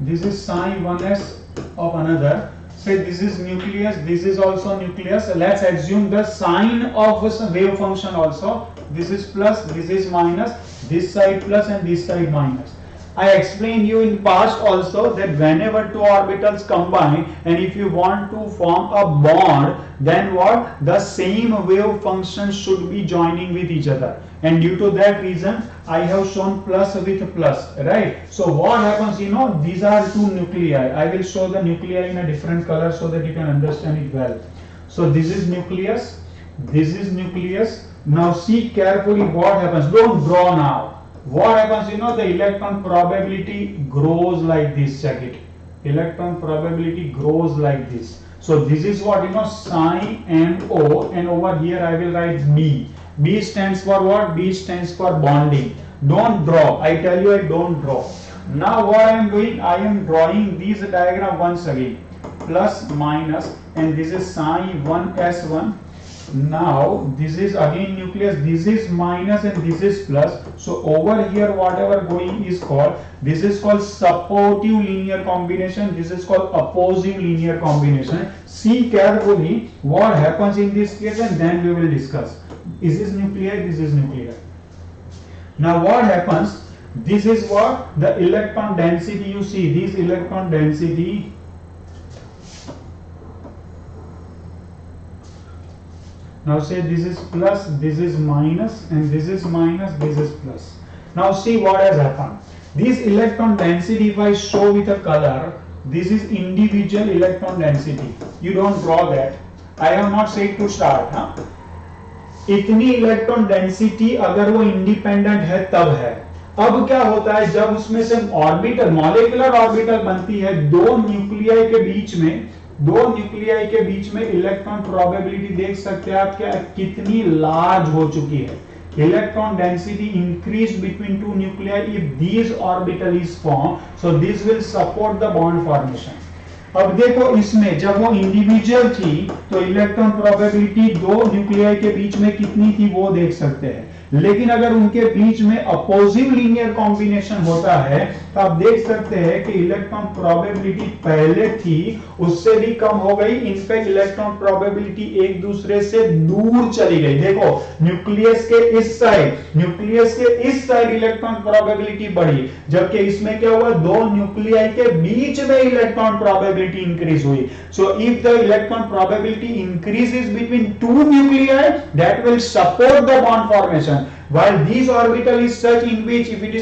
psi 1s of another. Say this is nucleus, this is also nucleus. Let's assume the sign of a wave function also. This is plus, this is minus, this side plus and this side minus. I explained you in past also that whenever two orbitals combine, and if you want to form a bond, then what? The same wave function should be joining with each other. And due to that reason, I have shown plus with plus, right? So what happens, these are two nuclei. I will show the nuclei in a different color so that you can understand it well. So this is nucleus, this is nucleus. Now see carefully what happens. Don't draw now. what happens, you know, the electron probability grows like this. Check it. Electron probability grows like this. So this is what, you know, psi MO, and over here I will write B. B stands for what? B stands for bonding. Don't draw. I tell you, I don't draw. Now what I am doing? I am drawing this diagram once again. Plus minus, and this is psi 1s1. Now this is again nucleus, this is minus and this is plus. So over here whatever going is called, this is called supportive linear combination, this is called opposing linear combination. See carefully what happens in this case and then we will discuss. Is this nuclei? This is nuclei. Now what happens? This is what the electron density, you see this electron density. Now say this is plus, this is minus, and this is minus, this is plus. Now see what has happened. This electron density, if I show with a color, this is individual electron density. You don't draw that. I have not said to start. इतनी electron density अगर वो independent है तब है. अब क्या होता है जब उसमें से ऑर्बिटल, मॉलिक्यूलर ऑर्बिटल बनती है, दो न्यूक्लियाई के बीच में इलेक्ट्रॉन प्रोबेबिलिटी देख सकते हैं आप क्या कितनी लार्ज हो चुकी है. Electron density increase between two nuclei if this orbital is form, so this will support the bond formation. अब देखो इसमें जब वो इंडिविजुअल थी तो इलेक्ट्रॉन प्रोबेबिलिटी दो न्यूक्लियाई के बीच में कितनी थी वो देख सकते हैं. लेकिन अगर उनके बीच में अपोजिंग लीनियर कॉम्बिनेशन होता है तो आप देख सकते हैं कि इलेक्ट्रॉन प्रोबेबिलिटी पहले थी उससे भी कम हो गई. इनफैक्ट इलेक्ट्रॉन प्रोबेबिलिटी एक दूसरे से दूर चली गई. देखो न्यूक्लियस के इस साइड इलेक्ट्रॉन प्रोबेबिलिटी बढ़ी, जबकि इसमें क्या हुआ, दो न्यूक्लियाई के बीच में इलेक्ट्रॉन प्रोबेबिलिटी इंक्रीज हुई. So if the electron probability increases between two nuclei that will support the bond formation. While this orbital is such in which if it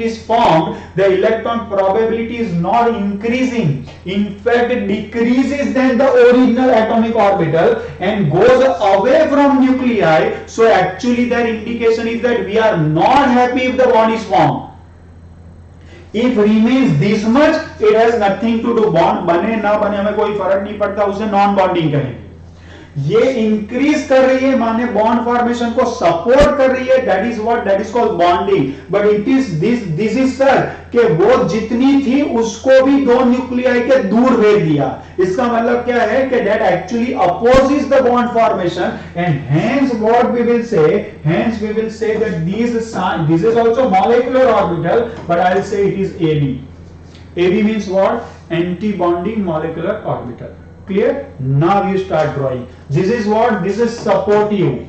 is formed, the electron probability is not increasing. In fact, it decreases than the original atomic orbital and goes away from nuclei. So actually, their indication is that we are not happy if the bond is formed. If remains this much, it has nothing to do. Bond बने ना बने हमें कोई फर्क नहीं पड़ता, उसे non bonding कहेंगे. ये इंक्रीज कर रही है माने बॉन्ड फॉर्मेशन को सपोर्ट कर रही है, that is called bonding. But it is this is sir कि वो जितनी थी उसको भी दो न्यूक्लियाई के दूर भेज दिया. इसका मतलब क्या है कि that actually opposes the bond formation and hence what we will say that this is also molecular orbital but I will say it is AB means what? Anti bonding molecular orbital. Clear? Now you start drawing. This is what? This is supportive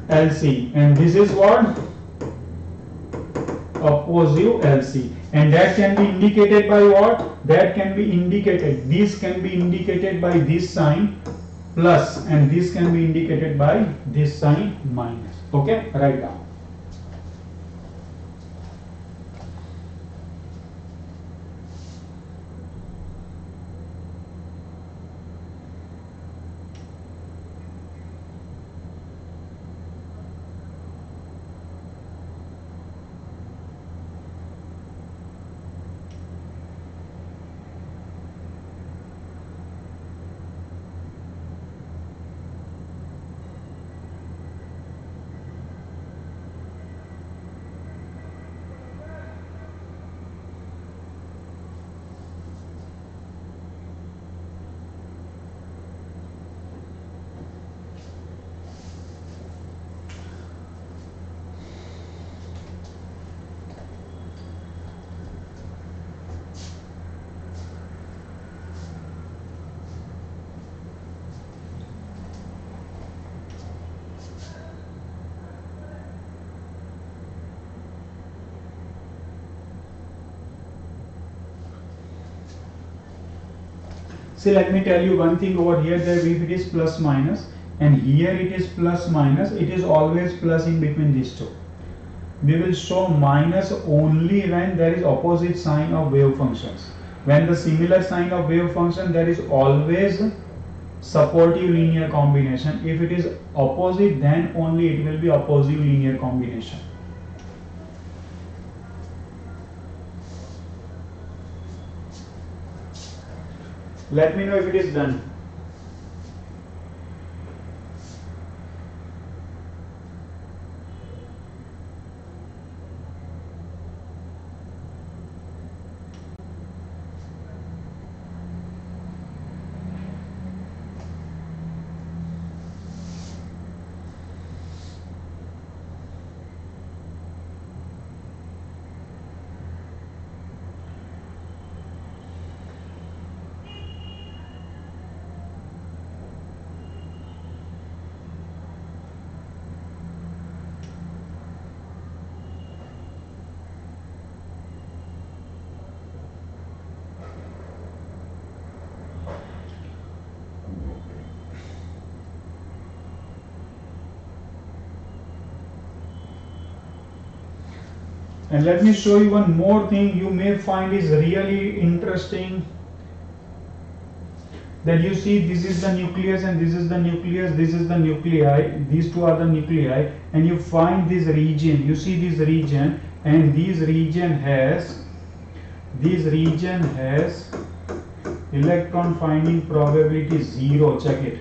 LC, and this is what? Oppositive LC, and that can be indicated by what? That can be indicated. This can be indicated by this sign plus, and this can be indicated by this sign minus. Okay, write down. See, let me tell you one thing over here, that if it is plus minus and here it is plus minus, it is always plus in between these two. We will show minus only when there is opposite sign of wave functions. When the similar sign of wave function, there is always supportive linear combination. If it is opposite, then only it will be opposite linear combination. Let me know if it is done. And let me show you one more thing you may find is really interesting. That you see, this is the nucleus and this is the nucleus, this is the nuclei, these two are the nuclei, and you find this region, you see this region, and this region has electron finding probability 0. Check it.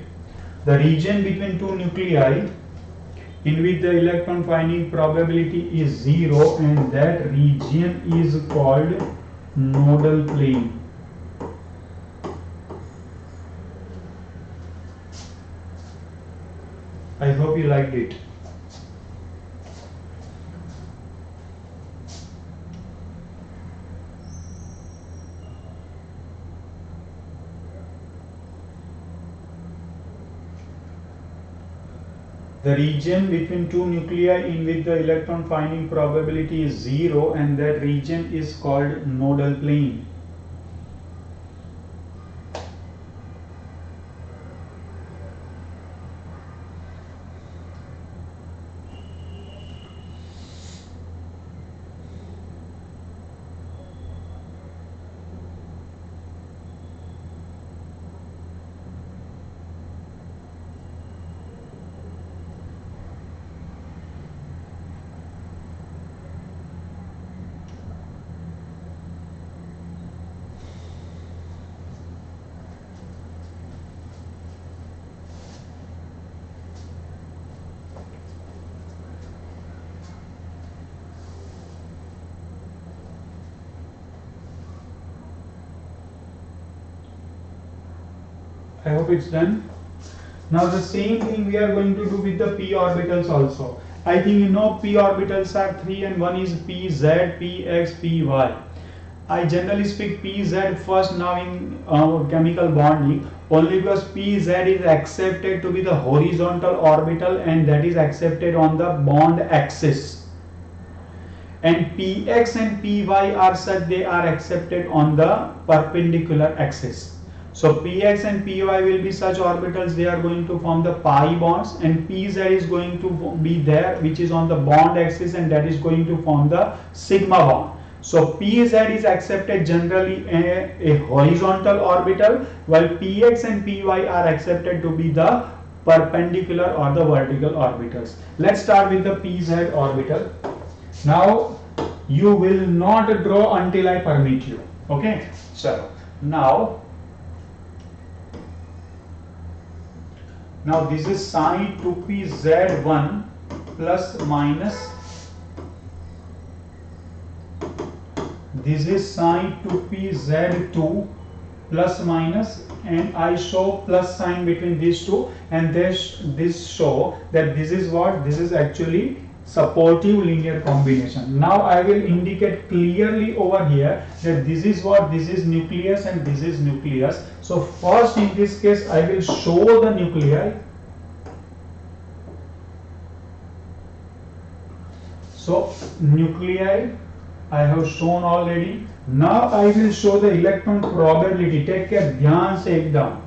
The region between two nuclei in which the electron finding probability is 0, and that region is called nodal plane. I hope you liked it. The region between two nuclei in which the electron finding probability is 0, and that region is called nodal plane. I hope it's done. Now the same thing we are going to do with the p orbitals also. I think you know p orbitals are 3, and one is pz, px, py. I generally speak pz first now in chemical bonding, only because pz is accepted to be the horizontal orbital, and that is accepted on the bond axis. And px and py are such they are accepted on the perpendicular axis. So px and py will be such orbitals, they are going to form the pi bonds, and pz is going to be there which is on the bond axis, and that is going to form the sigma bond. So pz is accepted generally a horizontal orbital, while px and py are accepted to be the perpendicular or the vertical orbitals. Let's start with the pz orbital. Now you will not draw until I permit you. Okay, so now this is sine 2pz1 plus minus, this is sine 2pz2 plus minus, and I show plus sign between these two, and this show that this is what, this is actually supportive linear combination. Now I will indicate clearly over here that this is what, this is nucleus and this is nucleus. So first in this case I will show the nuclei. So nuclei I have shown already. Now I will show the electron probability. Take care, ध्यान से एकदम.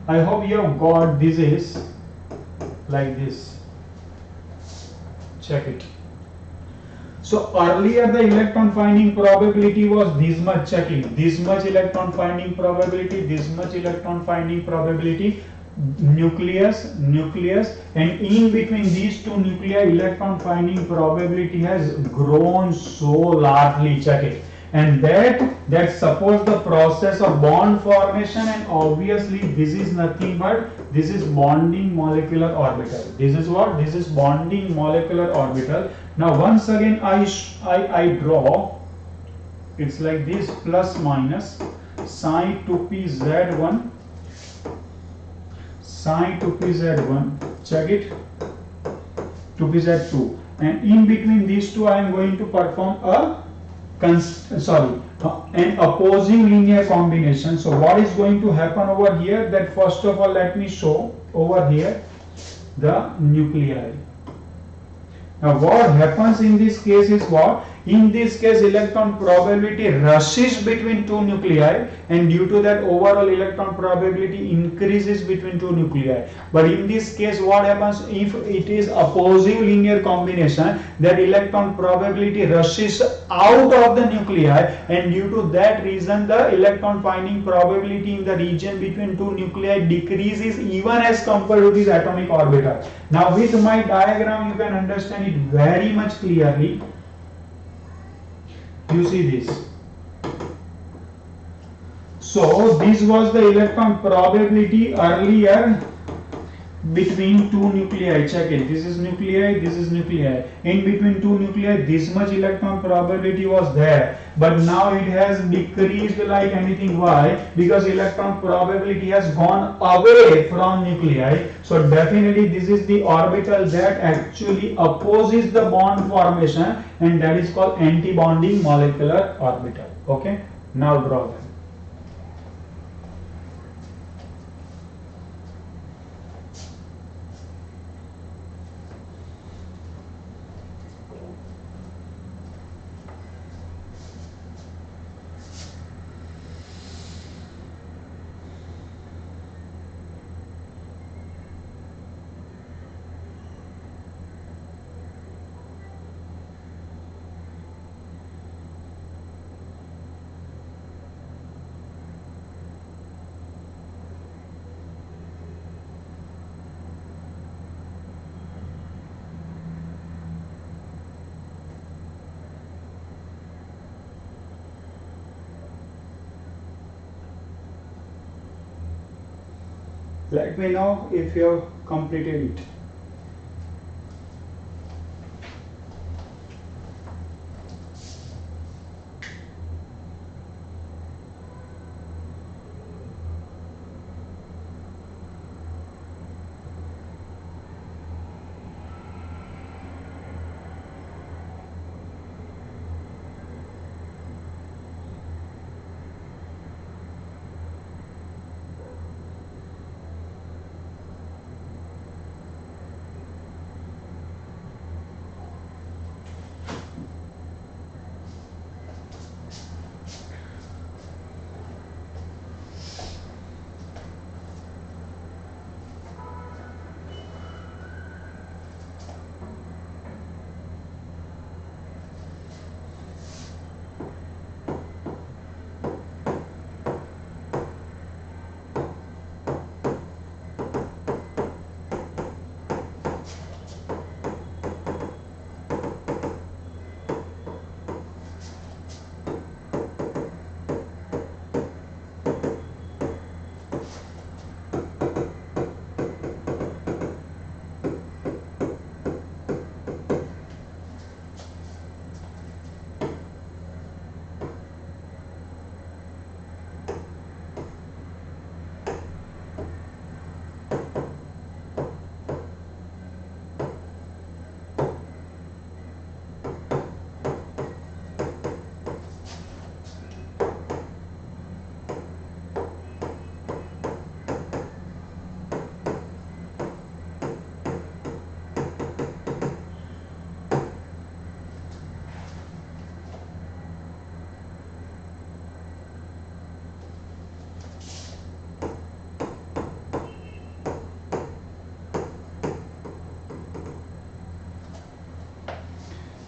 I hope you have got, this is like this. Check it. So earlier the electron finding probability was this much, check it, this much electron finding probability, this much electron finding probability, nucleus, and in between these two nuclei electron finding probability has grown so largely, check it. And that supports the process of bond formation, and obviously this is nothing but this is bonding molecular orbital. This is what? This is bonding molecular orbital. Now once again I draw, it's like this, plus minus psi 2p z1, psi 2p z1, check it, 2p z2, and in between these two I am going to perform an opposing linear combination. So what is going to happen over here, that first of all let me show over here the nuclei. Now what happens in this case is what? In this case electron probability rushes between two nuclei, and due to that overall electron probability increases between two nuclei. But in this case what happens, if it is opposing linear combination, that electron probability rushes out of the nuclei, and due to that reason the electron finding probability in the region between two nuclei decreases even as compared to this atomic orbital. Now with my diagram you can understand it very much clearly. You see this. So this was the electron probability earlier between two nuclei. Check it. This is nuclei, this is nuclei. In between two nuclei, this much electron probability was there. But now it has decreased like anything. Why? Because electron probability has gone away from nuclei. So definitely this is the orbital that actually opposes the bond formation, and that is called anti-bonding molecular orbital. Okay. Now draw that. Let me know if you have completed it.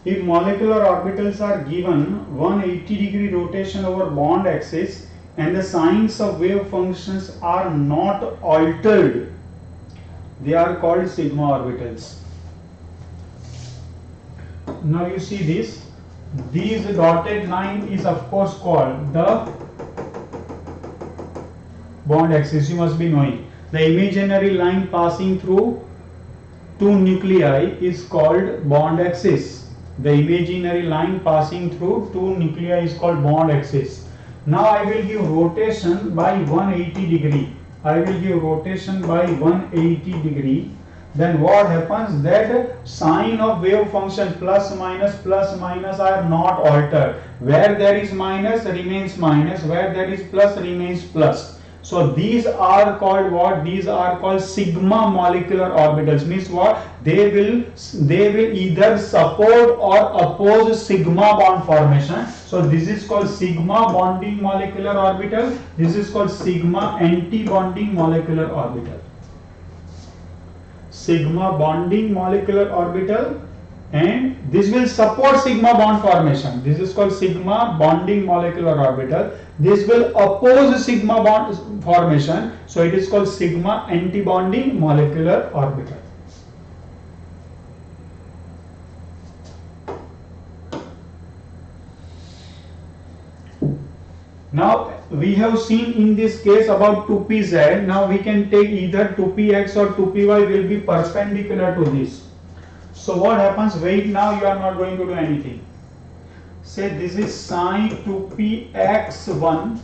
if molecular orbitals are given 180-degree rotation over bond axis and the signs of wave functions are not altered, they are called sigma orbitals. Now you see this dotted line is of course called the bond axis. You must be knowing the imaginary line passing through two nuclei is called bond axis. The imaginary line passing through two nuclei is called bond axis. Now I will give rotation by 180 degree. I will give rotation by 180 degree. Then what happens, that sign of wave function plus minus are not altered. Where there is minus remains minus, where there is plus remains plus. So these are called what? These are called sigma molecular orbitals. Means what? They will either support or oppose sigma bond formation. So this is called sigma bonding molecular orbital. This is called sigma anti-bonding molecular orbital. Sigma bonding molecular orbital, and this will support sigma bond formation. This is called sigma bonding molecular orbital. This will oppose sigma bond formation. So it is called sigma anti-bonding molecular orbital. Now we have seen in this case about 2pz. Now we can take either 2px or 2py will be perpendicular to this. So what happens? Wait, now you are not going to do anything. Say this is sine 2px1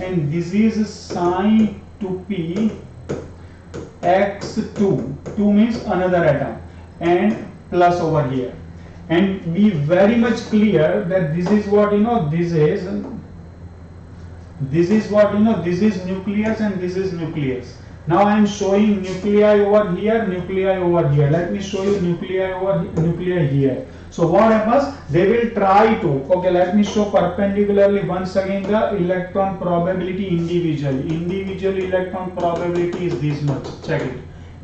and this is sine 2px2. 2 means another atom and plus over here. And be very much clear that this is what this is what this is nucleus and this is nucleus. Now I am showing nuclei over here, nuclei over here. Let me show you nuclei here. So what happens? They will try to, okay, let me show perpendicularly once again the electron probability individually. Individual electron probability is this much. Check it.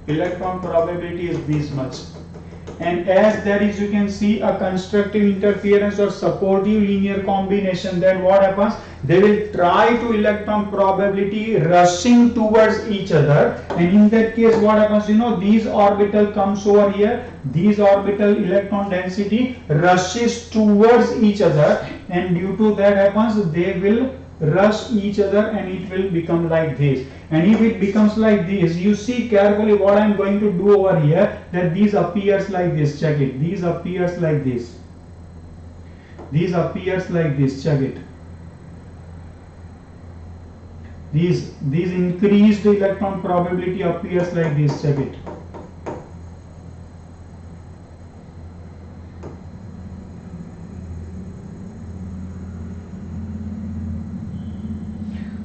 Electron probability is this much. And as there is, you can see a constructive interference or supportive linear combination, then what happens? They will try to electron probability rushing towards each other, and in that case what happens, these orbital comes over here, these orbital electron density rushes towards each other, and due to that happens, they will rush each other and it will become like this. And if it becomes like this, you see carefully what I am going to do over here, that these appears like this. Check it. These appears like this. These appears like this. Check it. These increased electron probability appears like this. Check it.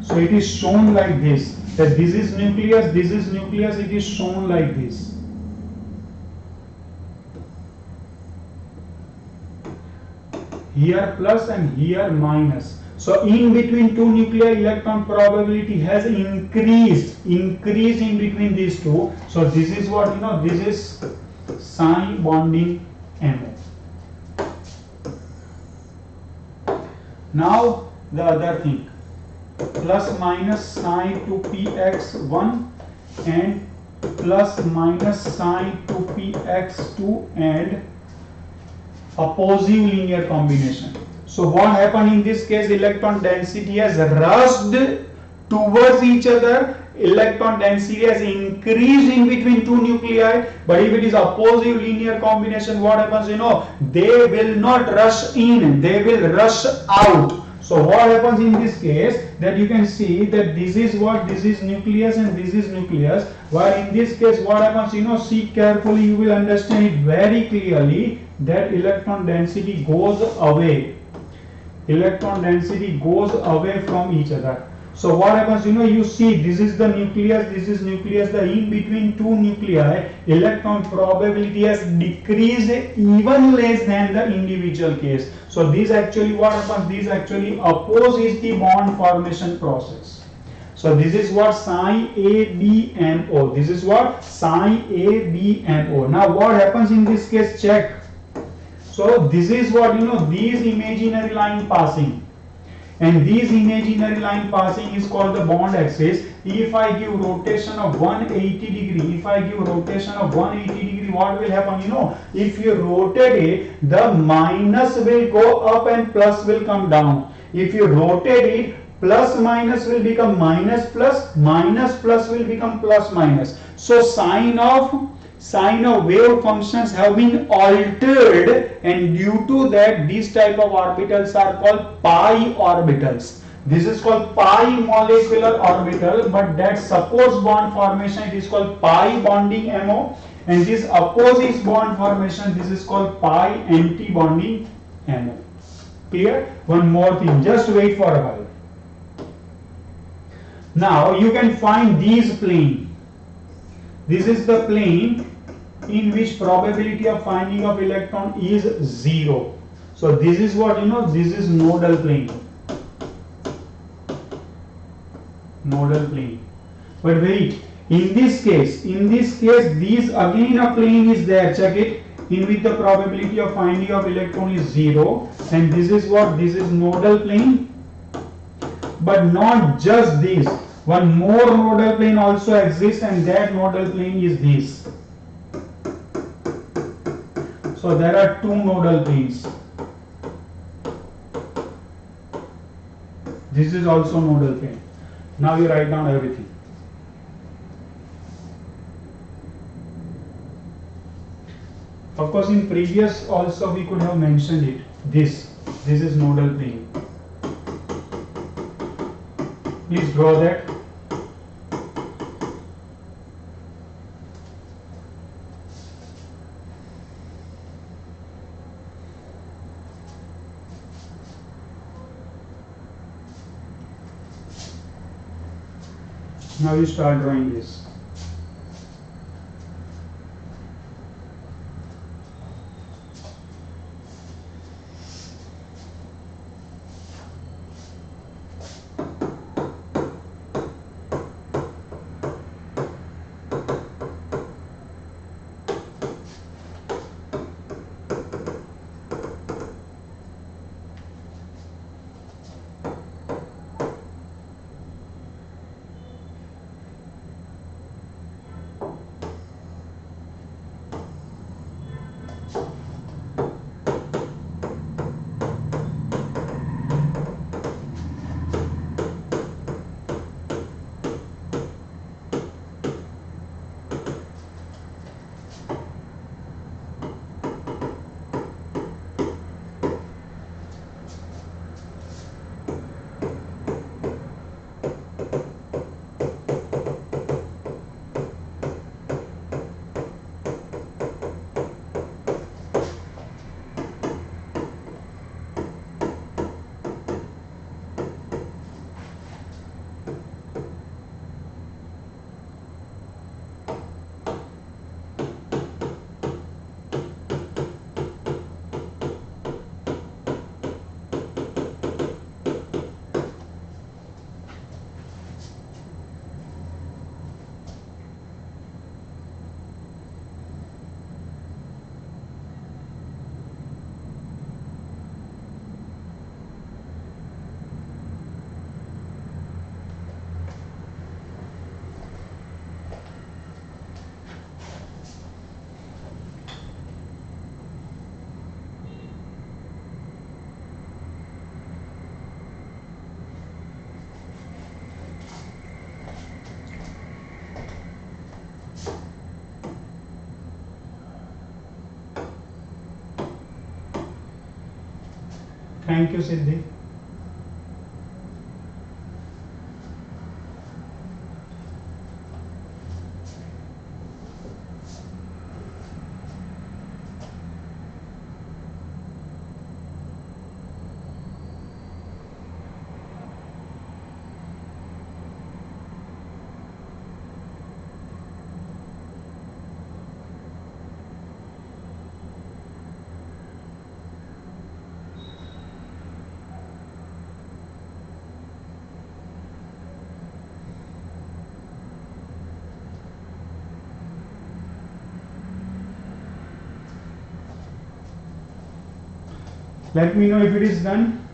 So it is shown like this, that this is nucleus, it is shown like this. Here plus and here minus. So in between two nuclei, electron probability has increased in between these two. So this is what, this is sine bonding MO. Now the other thing. Plus minus sine 2px1 and plus minus sine 2px2 and opposite linear combination. So what happened in this case? Electron density has rushed towards each other. Electron density has increased in between two nuclei. But if it is opposite linear combination, what happens? They will not rush in, they will rush out. So what happens in this case, that you can see that this is what, this is nucleus and this is nucleus, while in this case what happens, see carefully, you will understand it very clearly, that electron density goes away. Electron density goes away from each other. So what happens, you see this is the nucleus, the in between two nuclei, electron probability has decreased even less than the individual case. So this actually what happens, this actually opposes the bond formation process. So this is what sine ABMO. This is what sine ABMO. Now what happens in this case? Check. So this is what, these imaginary line passing, and these imaginary line passing is called the bond axis. If I give rotation of 180 degree, what will happen? If you rotate it, the minus will go up and plus will come down. If you rotate it, plus minus will become minus plus, minus plus will become plus minus. So sign of wave functions have been altered, and due to that these type of orbitals are called pi orbitals. This is called pi molecular orbital, but that suppose bond formation, it is called pi bonding MO, and this opposes bond formation, this is called pi anti bonding MO. Clear? One more thing, just wait for a while. Now you can find these plane. This is the plane in which probability of finding of electron is 0. So this is what, this is nodal plane. Nodal plane. But wait, in this case, these again a plane is there, check it, in which the probability of finding of electron is 0, and this is what, this is nodal plane. But not just this, one more nodal plane also exists, and that nodal plane is this. So there are two nodal planes. This is also nodal plane. Now you write down everything. Of course, in previous also we could have mentioned it. This is nodal plane. Please draw that. Now you start drawing this. Thank you, Siddhi. Let me know if it is done.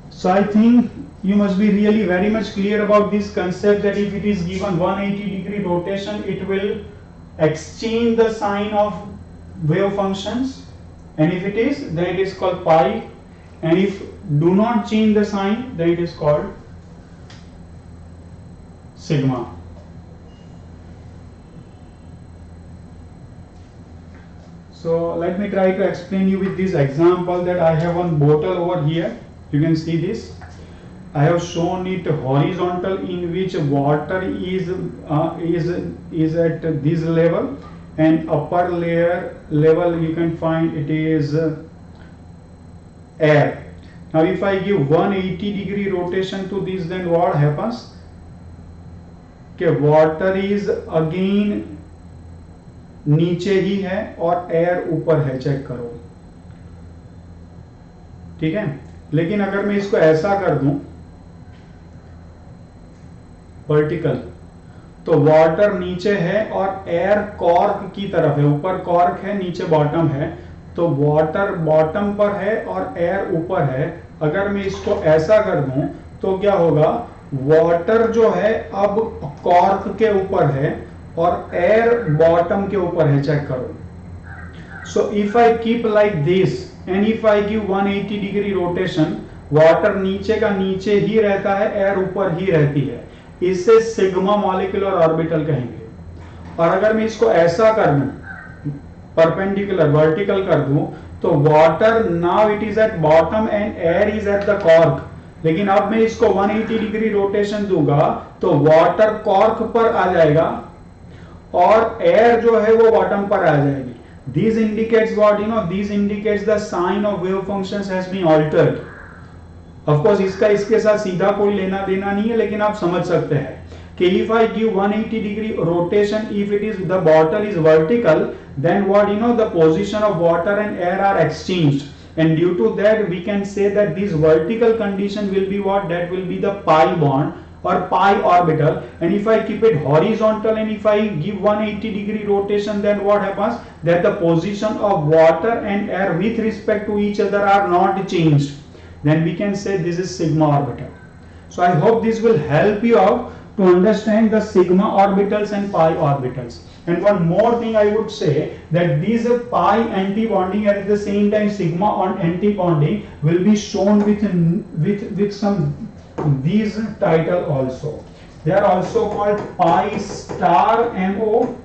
So I think you must be really very much clear about this concept that if it is given 180-degree rotation, it will exchange the sign of wave functions, and if it is, then it is called pi, and if do not change the sign, then it is called sigma. So let me try to explain you with this example that I have one bottle over here. You can see this. I have shown it horizontal, in which water is at this level, and upper level you can find it is air. Now if I give 180-degree rotation to this, then what happens? Okay, water is again नीचे ही है और air ऊपर है, check करो, ठीक है। लेकिन अगर मैं इसको ऐसा कर दूं वर्टिकल, तो वाटर नीचे है और एयर कॉर्क की तरफ है, ऊपर कॉर्क है नीचे बॉटम है, तो वाटर बॉटम पर है और एयर ऊपर है। अगर मैं इसको ऐसा कर दूं तो क्या होगा, वाटर जो है अब कॉर्क के ऊपर है और एयर बॉटम के ऊपर है, चेक करो। So if I keep like this and if I give 180-डिग्री रोटेशन, वाटर नीचे का नीचे ही रहता है, एयर ऊपर ही रहती है, इसे सिग्मा मॉलिक्यूलर ऑर्बिटल कहेंगे। और अगर मैं इसको ऐसा कर दूं, परपेंडिकुलर वर्टिकल कर दूं, तो water now it is at bottom and air is at the cork. लेकिन अब मैं इसको 180-डिग्री रोटेशन दूंगा तो वाटर कॉर्क पर आ जाएगा और एयर जो है वो बॉटम पर आ जाएगी। This indicates what, this indicates the sign of wave functions has been altered. Of course इसका इसके साथ सीधा कोई लेना देना नहीं है, लेकिन आप समझ सकते हैं कि if I give 180-degree rotation, if it is the bottle is vertical, then what, the position of water and air are exchanged, and due to that we can say that this vertical condition will be what, that will be the pi bond or pi orbital. And if I keep it horizontal and if I give 180-degree rotation, then what happens, that the position of water and air with respect to each other are not changed, then we can say this is sigma orbital. So I hope this will help you out to understand the sigma orbitals and pi orbitals. And one more thing I would say, that these pi anti-bonding and at the same time sigma on anti-bonding will be shown with some these title also. They are also called pi star MO,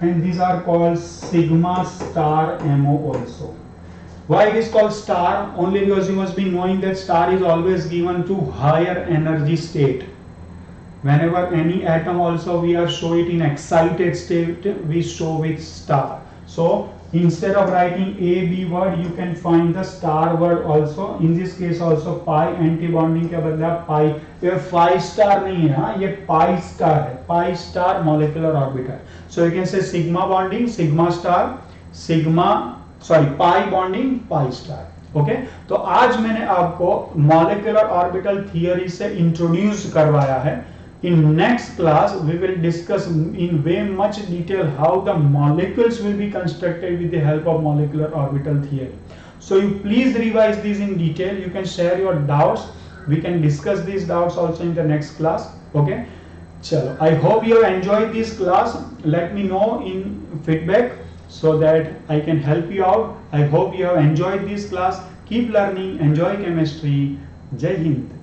and these are called sigma star MO also. Why it is called star? Only because you must be knowing that star is always given to higher energy state. Whenever any atom also we are show it in excited state, we show with star. So instead of writing A B word, you can find the star word also. In this case also pi anti-bonding के बदले आप pi, ये 5 star नहीं है, हाँ, ये pi star है, pi star molecular orbital. So you can say sigma bonding, sigma star, pi bonding, pi star. Okay, तो आज मैंने आपको मॉलिक्यूलर ऑर्बिटल थियरी से इंट्रोड्यूस करवाया है. In next class, we will discuss in way much detail how the molecules will be constructed with the help of molecular orbital theory. So you please revise these in detail. You can share your doubts. We can discuss these doubts also in the next class. Okay. Chalo. I hope you have enjoyed this class. Let me know in feedback so that I can help you out. I hope you have enjoyed this class. Keep learning. Enjoy chemistry. Jai Hind.